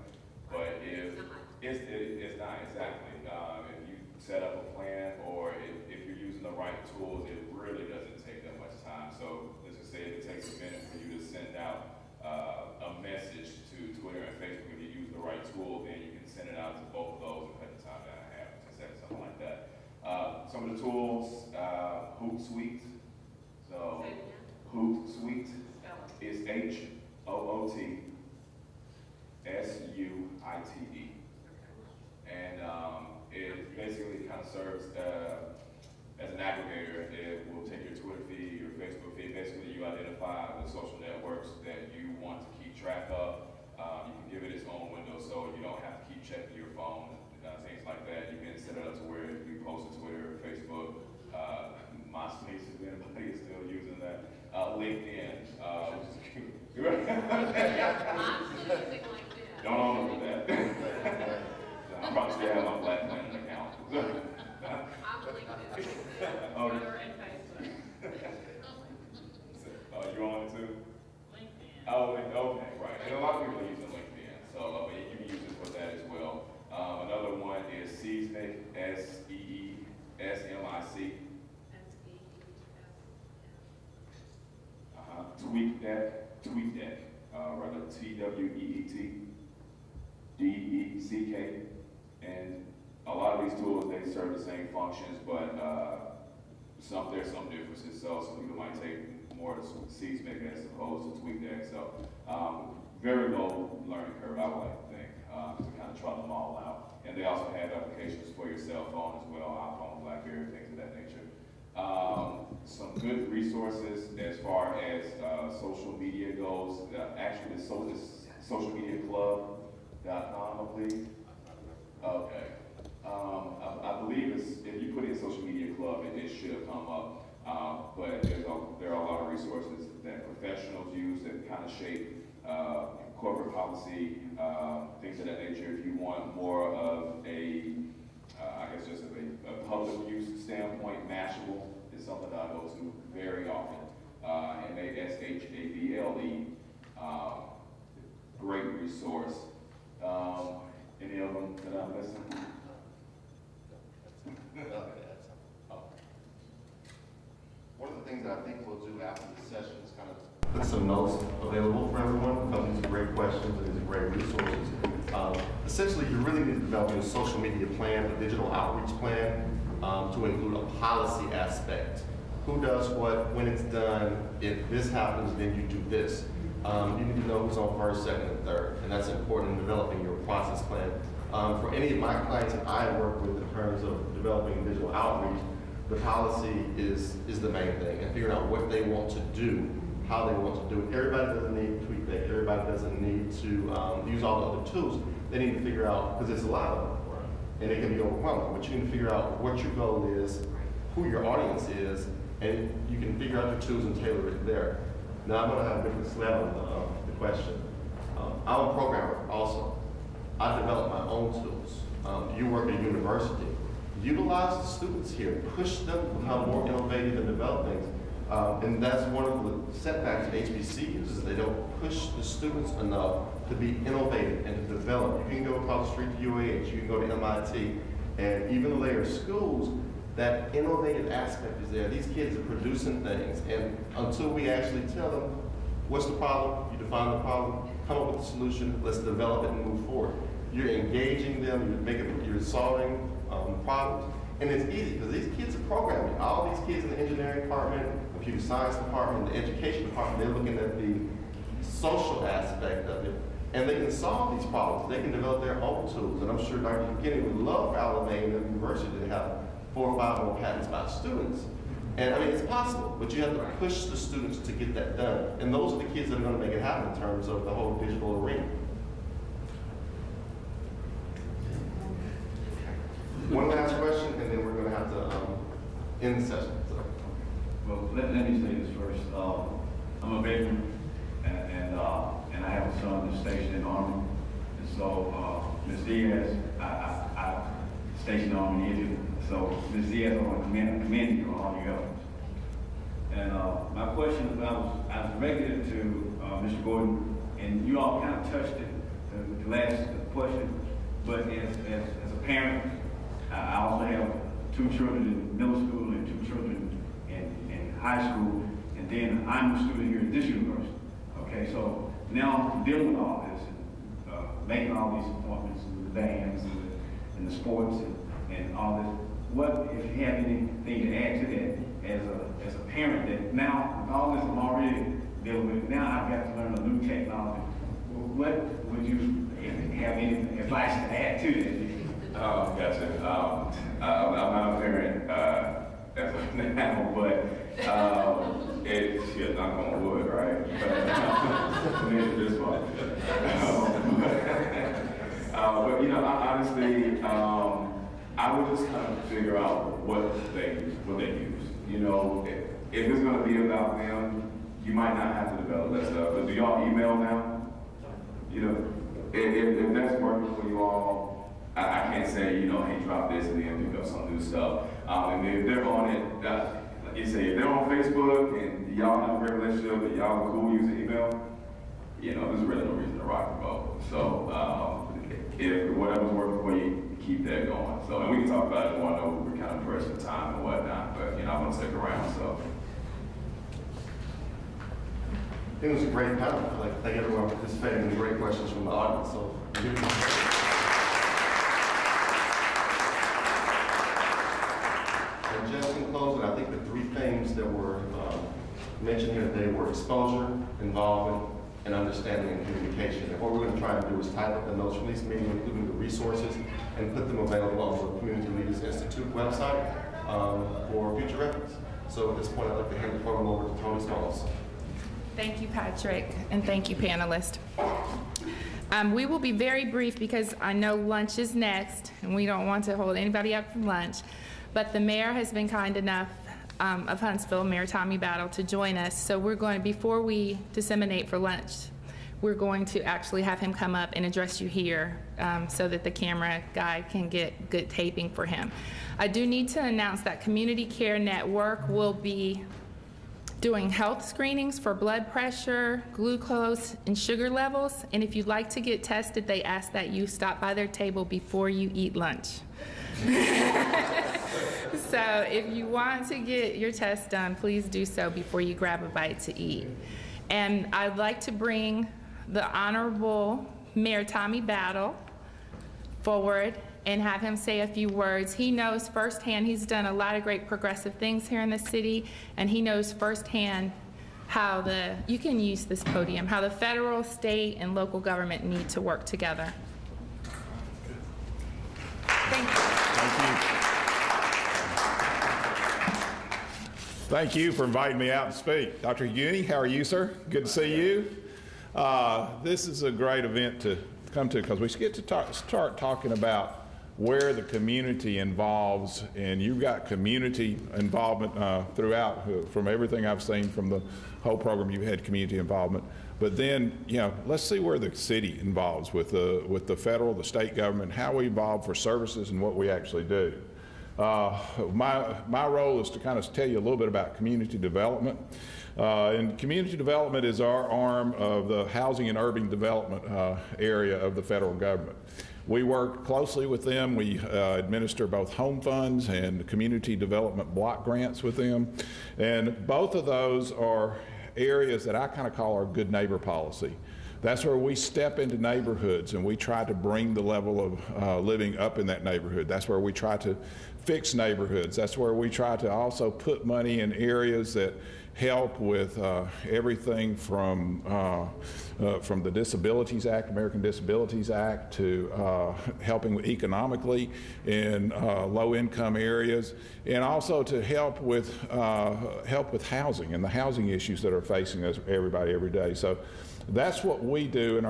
But if it's not exactly. If you set up a plan, or if you're using the right tools, it really doesn't take that much time. So let's just say if it takes a minute for you to send out a message to Twitter and Facebook, if you use the right tool, then you can send it out to both of those and cut the time down in half, to say something like that. Some of the tools, Hootsuite. So Hootsuite is Hootsuite. And it basically kind of serves as an aggregator. It will take your Twitter feed, your Facebook feed. Basically, you identify the social networks that you want to keep track of. You can give it its own window, so you don't have to keep checking your phone, things like that. You can set it up to where you post to Twitter, Facebook, MySpace, if anybody is still using that. LinkedIn, which is cute. I'm still using LinkedIn. Don't own them for that. I probably still have my Black Planet account. I'm LinkedIn, Twitter, and Facebook. You on it too? LinkedIn. Oh, okay, right. And a lot of people are using LinkedIn, so you can use it for that as well. Another one is Seesmic, SEESMIC. TweetDeck, rather TweetDeck, and a lot of these tools, they serve the same functions, but there's some differences. So some people might take more to Seesmic as opposed to TweetDeck. So very low learning curve, I would like to think, to kind of try them all out. And they also have applications for your cell phone as well, iPhone, BlackBerry, things of that nature. Some good resources as far as social media goes. Actually, it's socialmediaclub.com, I believe. Okay. I believe if you put in social media club, it should come up. But there are a lot of resources that professionals use that kind of shape corporate policy, things of that nature. If you want more of a, I guess just a public use standpoint, Mashable is something that I go to very often. MASHABLE, great resource. Any of them that I'm missing? One of the things that I think we'll do after this session is kind of put some notes available for everyone, because these are great questions and these are great resources. Essentially, you really need to develop a social media plan, a digital outreach plan, to include a policy aspect. Who does what, when it's done, if this happens, then you do this. You need to know who's on first, second, and third, and that's important in developing your process plan. For any of my clients that I work with in terms of developing digital outreach, the policy is the main thing, and figuring out what they want to do how they want to do it. Everybody doesn't need TweetDeck. Everybody doesn't need to use all the other tools. They need to figure out, because there's a lot of them, and it can be overwhelming, but you need to figure out what your goal is, who your audience is, and you can figure out your tools and tailor it there. Now I'm going to have a different slant on the question. I'm a programmer also. I develop my own tools. You work at a university. Utilize the students here. Push them to become more innovative and develop things. And that's one of the setbacks that HBCUs is they don't push the students enough to be innovative and to develop. You can go across the street to UAH, you can go to MIT, and even though they are schools, that innovative aspect is there. These kids are producing things, and until we actually tell them, what's the problem? You define the problem, come up with a solution, let's develop it and move forward. You're engaging them, you're solving problems, and it's easy because these kids are programming. All these kids in the engineering department, computer science department, the education department, they're looking at the social aspect of it, and they can solve these problems. They can develop their own tools, and I'm sure Dr. McKinney would love for Alabama University to have 4 or 5 more patents by students. And I mean, it's possible, but you have to push the students to get that done. And those are the kids that are going to make it happen in terms of the whole digital arena. One last question, and then we're going to have to end the session. So. Well, let me say this first. I'm a veteran, and I have a son that's stationed in the Army. And so, Ms. Diaz, I stationed in the Army in Egypt. So, Ms. Diaz, I want to commend you on all your efforts. And my question is, I was directed to Mr. Gordon, and you all kind of touched it, the last question, but as a parent, I also have 2 children in middle school and 2 children in high school, and then I'm a student here at this university. Okay, so now I'm dealing with all this, and making all these appointments, and the bands, and the sports, and all this. What, if you have anything to add to that, as a parent, that now, with all this I'm already dealing with, now I've got to learn a new technology. What would you have any advice to add to that? Oh, gotcha. I'm not a parent as of now, but it's shit, knock on wood, right? Maybe this one. But you know, honestly, I would just kind of figure out what they use. You know, if it's going to be about them, you might not have to develop that stuff. But do y'all email now? You know, if that's working for you all. I can't say, you know, hey, drop this and then pick up some new stuff. And if they're on it, like you say, if they're on Facebook and y'all have a great relationship and y'all are cool using email, you know, there's really no reason to rock the boat. So if whatever's working for you, keep that going. So, and we can talk about it more. I know we're kind of pressed for time and whatnot, but you know, I'm gonna stick around. So. I think it was a great panel. I'd like to thank everyone for participating and the great questions from the audience. So. And just in closing, I think the 3 things that were mentioned here today were exposure, involvement, and understanding and communication. And what we're going to try and do is type up the notes from these meetings, including the resources, and put them available on the Community Leaders Institute website for future reference. So at this point, I'd like to hand the program over to Tony Smalls. Thank you, Patrick, and thank you, panelists. We will be very brief because I know lunch is next, and we don't want to hold anybody up from lunch. But the mayor has been kind enough of Huntsville, Mayor Tommy Battle, to join us. So we're going to, before we disseminate for lunch, we're going to actually have him come up and address you here so that the camera guy can get good taping for him. I do need to announce that Community Care Network will be doing health screenings for blood pressure, glucose, and sugar levels. And if you'd like to get tested, they ask that you stop by their table before you eat lunch. So if you want to get your test done, please do so before you grab a bite to eat. And I'd like to bring the Honorable Mayor Tommy Battle forward and have him say a few words. He knows firsthand, he's done a lot of great progressive things here in the city, and he knows firsthand how you can use this podium, how the federal, state, and local government need to work together. Thank you. Thank you for inviting me out to speak. Dr. Uni, how are you, sir? Good to see you. This is a great event to come to because we get to start talking about where the community involves, and you've got community involvement throughout. From everything I've seen from the whole program, you've had community involvement. But then, you know, let's see where the city involves with the federal, the state government, how we involve for services and what we actually do. My role is to kind of tell you a little bit about community development. And community development is our arm of the housing and urban development area of the federal government. We work closely with them. We administer both home funds and community development block grants with them. And both of those are areas that I kind of call our good neighbor policy. That's where we step into neighborhoods and we try to bring the level of living up in that neighborhood. That's where we try to fix neighborhoods. That's where we try to also put money in areas that help with everything from the Disabilities Act, American Disabilities Act, to helping economically in low-income areas, and also to help with housing and the housing issues that are facing us, everybody every day. So that's what we do in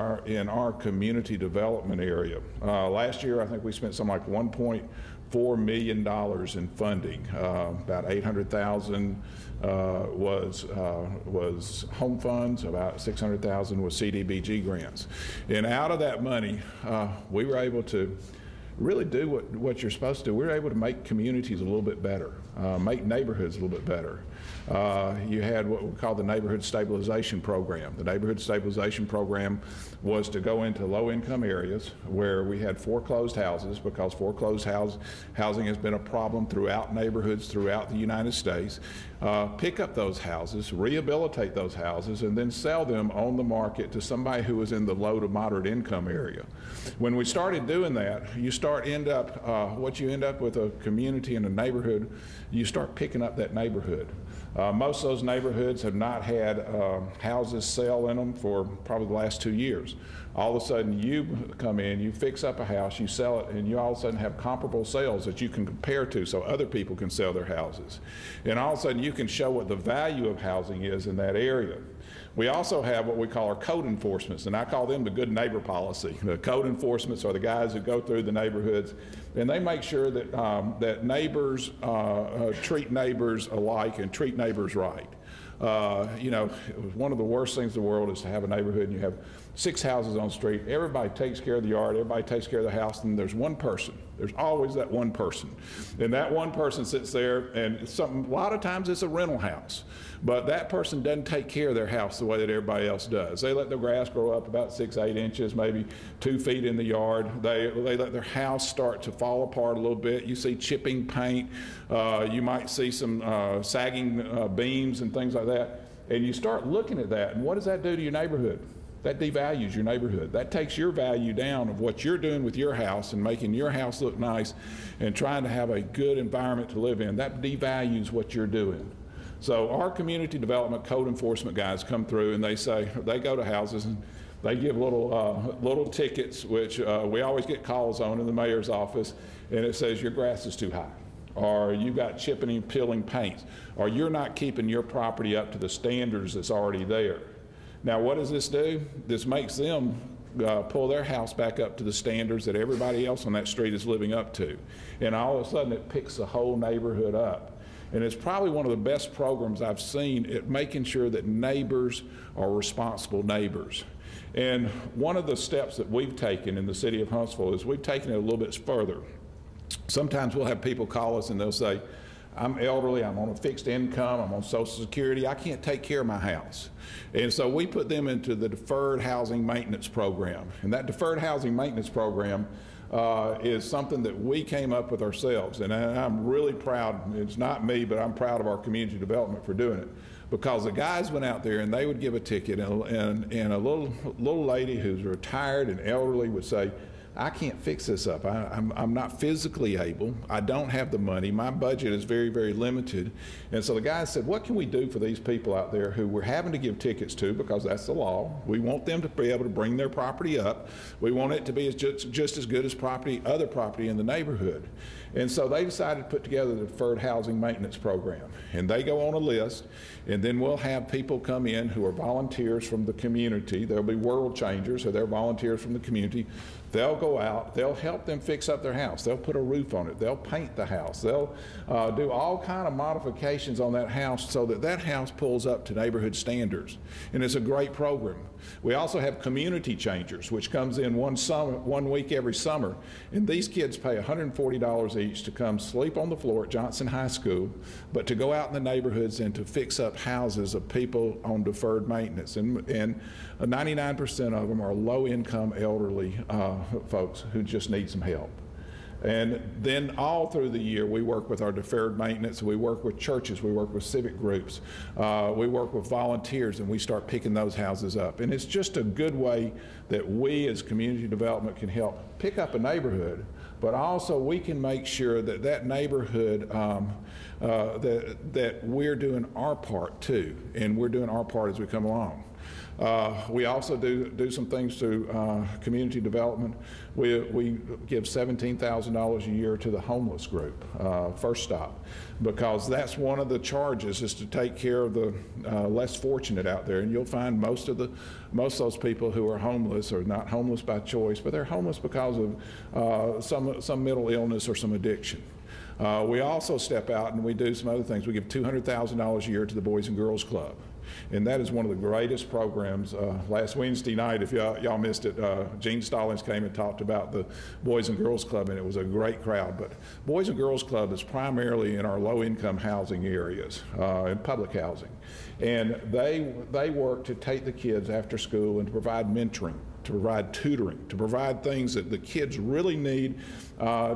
our community development area. Last year, I think we spent something like $1.4 million in funding. About $800,000 was home funds, about $600,000 was CDBG grants. And out of that money, we were able to really do what you're supposed to do. We were able to make communities a little bit better, make neighborhoods a little bit better. You had what we call the Neighborhood Stabilization Program. The Neighborhood Stabilization Program was to go into low-income areas where we had foreclosed houses, because foreclosed housing has been a problem throughout neighborhoods throughout the United States. Pick up those houses, rehabilitate those houses, and then sell them on the market to somebody who was in the low to moderate income area. When we started doing that, what you end up with a community and a neighborhood, you start picking up that neighborhood. Most of those neighborhoods have not had houses sell in them for probably the last 2 years. All of a sudden you come in, you fix up a house, you sell it, and you all of a sudden have comparable sales that you can compare to so other people can sell their houses. And all of a sudden you can show what the value of housing is in that area. We also have what we call our code enforcements, and I call them the good neighbor policy. The code enforcements are the guys who go through the neighborhoods, and they make sure that, that neighbors treat neighbors alike and treat neighbors right. You know, one of the worst things in the world is to have a neighborhood and you have 6 houses on the street. Everybody takes care of the yard, everybody takes care of the house, and there's one person. There's always that one person. And that one person sits there, and a lot of times it's a rental house. But that person doesn't take care of their house the way that everybody else does. They let the grass grow up about 6-8 inches, maybe 2 feet in the yard. They let their house start to fall apart a little bit. You see chipping paint. You might see some sagging beams and things like that. And you start looking at that, and what does that do to your neighborhood? That devalues your neighborhood. That takes your value down of what you're doing with your house and making your house look nice and trying to have a good environment to live in. That devalues what you're doing. So our community development code enforcement guys come through and they go to houses and they give little tickets, which we always get calls on in the mayor's office, and it says your grass is too high, or you've got chipping and peeling paints, or you're not keeping your property up to the standards that's already there. Now, what does this do? This makes them pull their house back up to the standards that everybody else on that street is living up to. And all of a sudden, it picks the whole neighborhood up. And it's probably one of the best programs I've seen at making sure that neighbors are responsible neighbors. And one of the steps that we've taken in the city of Huntsville is we've taken it a little bit further. Sometimes we'll have people call us and they'll say, I'm elderly, I'm on a fixed income, I'm on Social Security, I can't take care of my house. And so we put them into the Deferred Housing Maintenance Program. And that Deferred Housing Maintenance Program is something that we came up with ourselves. And I'm really proud, it's not me, but I'm proud of our community development for doing it. Because the guys went out there and they would give a ticket, and a little lady who's retired and elderly would say, I can't fix this up. I'm not physically able. I don't have the money. My budget is very, very limited. And so the guy said, what can we do for these people out there who we're having to give tickets to, because that's the law. We want them to be able to bring their property up. We want it to be just as good as other property in the neighborhood. And so they decided to put together the Deferred Housing Maintenance Program. And they go on a list, and then we'll have people come in who are volunteers from the community. There'll be world changers, so they're volunteers from the community. They'll go out, they'll help them fix up their house. They'll put a roof on it. They'll paint the house. They'll do all kind of modifications on that house so that that house pulls up to neighborhood standards. And it's a great program. We also have community changers, which comes in one week every summer. And these kids pay $140 each to come sleep on the floor at Johnson High School, but to go out in the neighborhoods and to fix up houses of people on deferred maintenance. And 99% of them are low-income elderly folks who just need some help. And then all through the year, we work with our deferred maintenance. We work with churches. We work with civic groups. We work with volunteers, and we start picking those houses up. And it's just a good way that we as community development can help pick up a neighborhood, but also we can make sure that that neighborhood, that we're doing our part too, and we're doing our part as we come along. We also do some things to community development. We give $17,000 a year to the homeless group, First Stop, because that's one of the charges, is to take care of the less fortunate out there. And you'll find most of those people who are homeless are not homeless by choice, but they're homeless because of some mental illness or some addiction. We also step out and we do some other things. We give $200,000 a year to the Boys and Girls Club. And that is one of the greatest programs. Last Wednesday night, if y'all missed it, Gene Stallings came and talked about the Boys and Girls Club, and it was a great crowd. But Boys and Girls Club is primarily in our low-income housing areas, in public housing. And they work to take the kids after school and to provide mentoring, to provide tutoring, to provide things that the kids really need,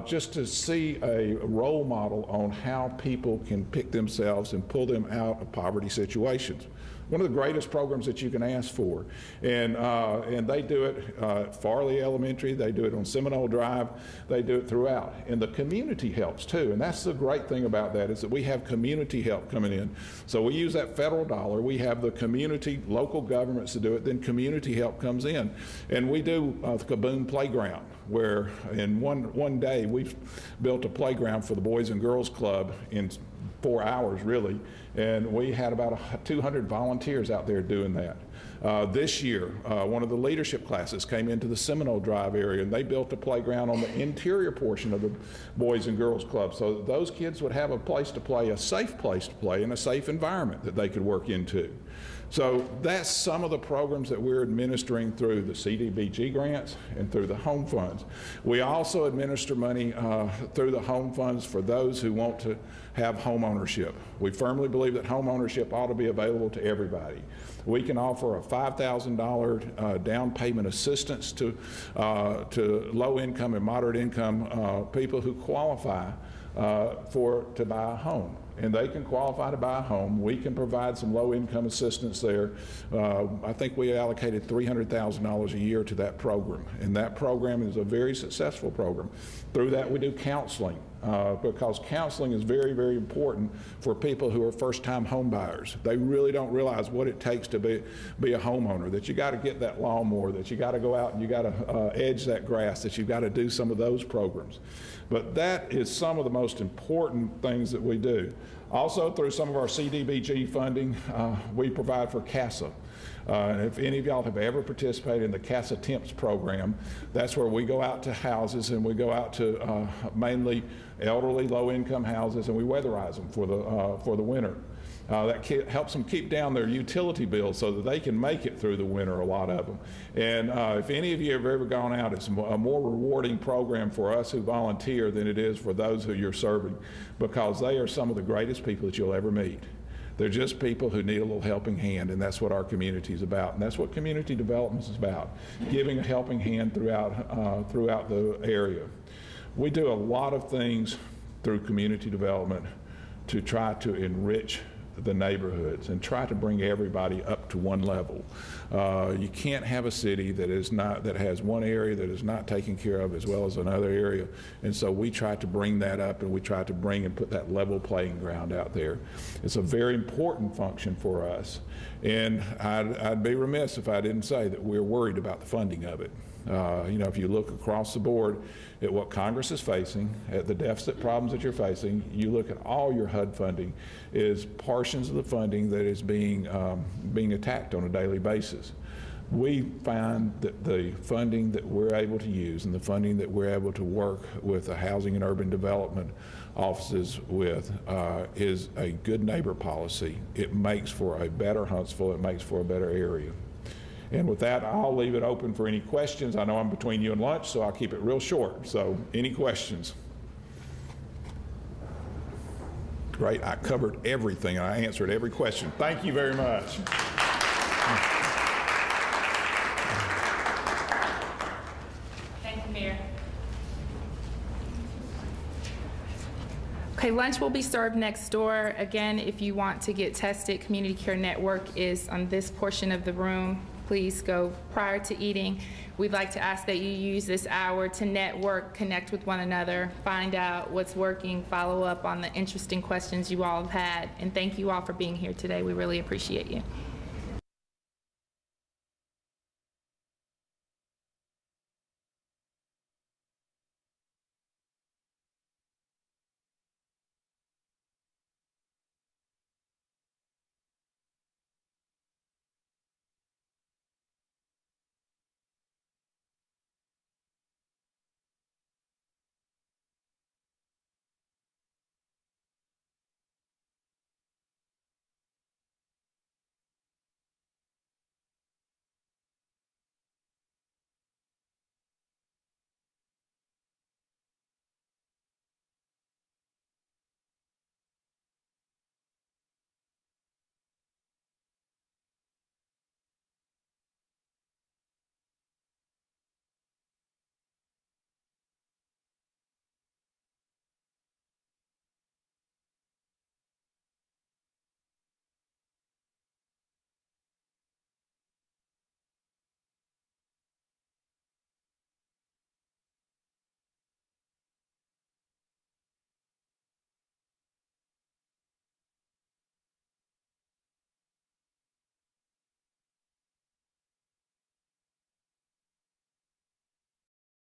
just to see a role model on how people can pick themselves and pull them out of poverty situations. One of the greatest programs that you can ask for. And they do it at Farley Elementary, they do it on Seminole Drive, they do it throughout. And the community helps too. And that's the great thing about that, is that we have community help coming in. So we use that federal dollar, we have the community, local governments to do it, then community help comes in. And we do the Kaboom Playground, where in one day we've built a playground for the Boys and Girls Club in 4 hours, really, and we had about 200 volunteers out there doing that. This year, one of the leadership classes came into the Seminole Drive area, and they built a playground on the interior portion of the Boys and Girls Club, so that those kids would have a place to play, a safe place to play, in a safe environment that they could work into. So that's some of the programs that we're administering through the CDBG grants and through the home funds. We also administer money through the home funds for those who want to have home ownership. We firmly believe that home ownership ought to be available to everybody. We can offer a $5,000 down payment assistance to low-income and moderate-income people who qualify to buy a home. And they can qualify to buy a home. We can provide some low-income assistance there. I think we allocated $300,000 a year to that program, and that program is a very successful program. Through that, we do counseling, because counseling is very, very important for people who are first-time home buyers. They really don't realize what it takes to be a homeowner, that you got to get that lawnmower, that you got to go out and you got to edge that grass, that you've got to do some of those programs. But that is some of the most important things that we do. Also, through some of our CDBG funding, we provide for CASA. And if any of y'all have ever participated in the CASA Temps program, that's where we go out to houses, and we go out to mainly elderly, low-income houses, and we weatherize them for the winter. That helps them keep down their utility bills so that they can make it through the winter, a lot of them. And if any of you have ever gone out, it's a more rewarding program for us who volunteer than it is for those who you're serving, because they are some of the greatest people that you'll ever meet. They're just people who need a little helping hand, and that's what our community is about. And that's what community development is about, giving a helping hand throughout the area. We do a lot of things through community development to try to enrich the neighborhoods and try to bring everybody up to one level. You can't have a city that has one area that is not taken care of as well as another area, and so we try to bring that up, and we try to bring and put that level playing ground out there. It's a very important function for us, and I'd be remiss if I didn't say that we're worried about the funding of it. You know, if you look across the board at what Congress is facing, at the deficit problems that you're facing, you look at all your HUD funding is portions of the funding that is being attacked on a daily basis. We find that the funding that we're able to use and the funding that we're able to work with the Housing and Urban Development offices with is a good neighbor policy. It makes for a better Huntsville. It makes for a better area. And with that, I'll leave it open for any questions. I know I'm between you and lunch, so I'll keep it real short. So any questions? Great, I covered everything. I answered every question. Thank you very much. Thank you, Mayor. Okay, lunch will be served next door. Again, if you want to get tested, Community Care Network is on this portion of the room. Please go prior to eating. We'd like to ask that you use this hour to network, connect with one another, find out what's working, follow up on the interesting questions you all have had, and thank you all for being here today. We really appreciate you.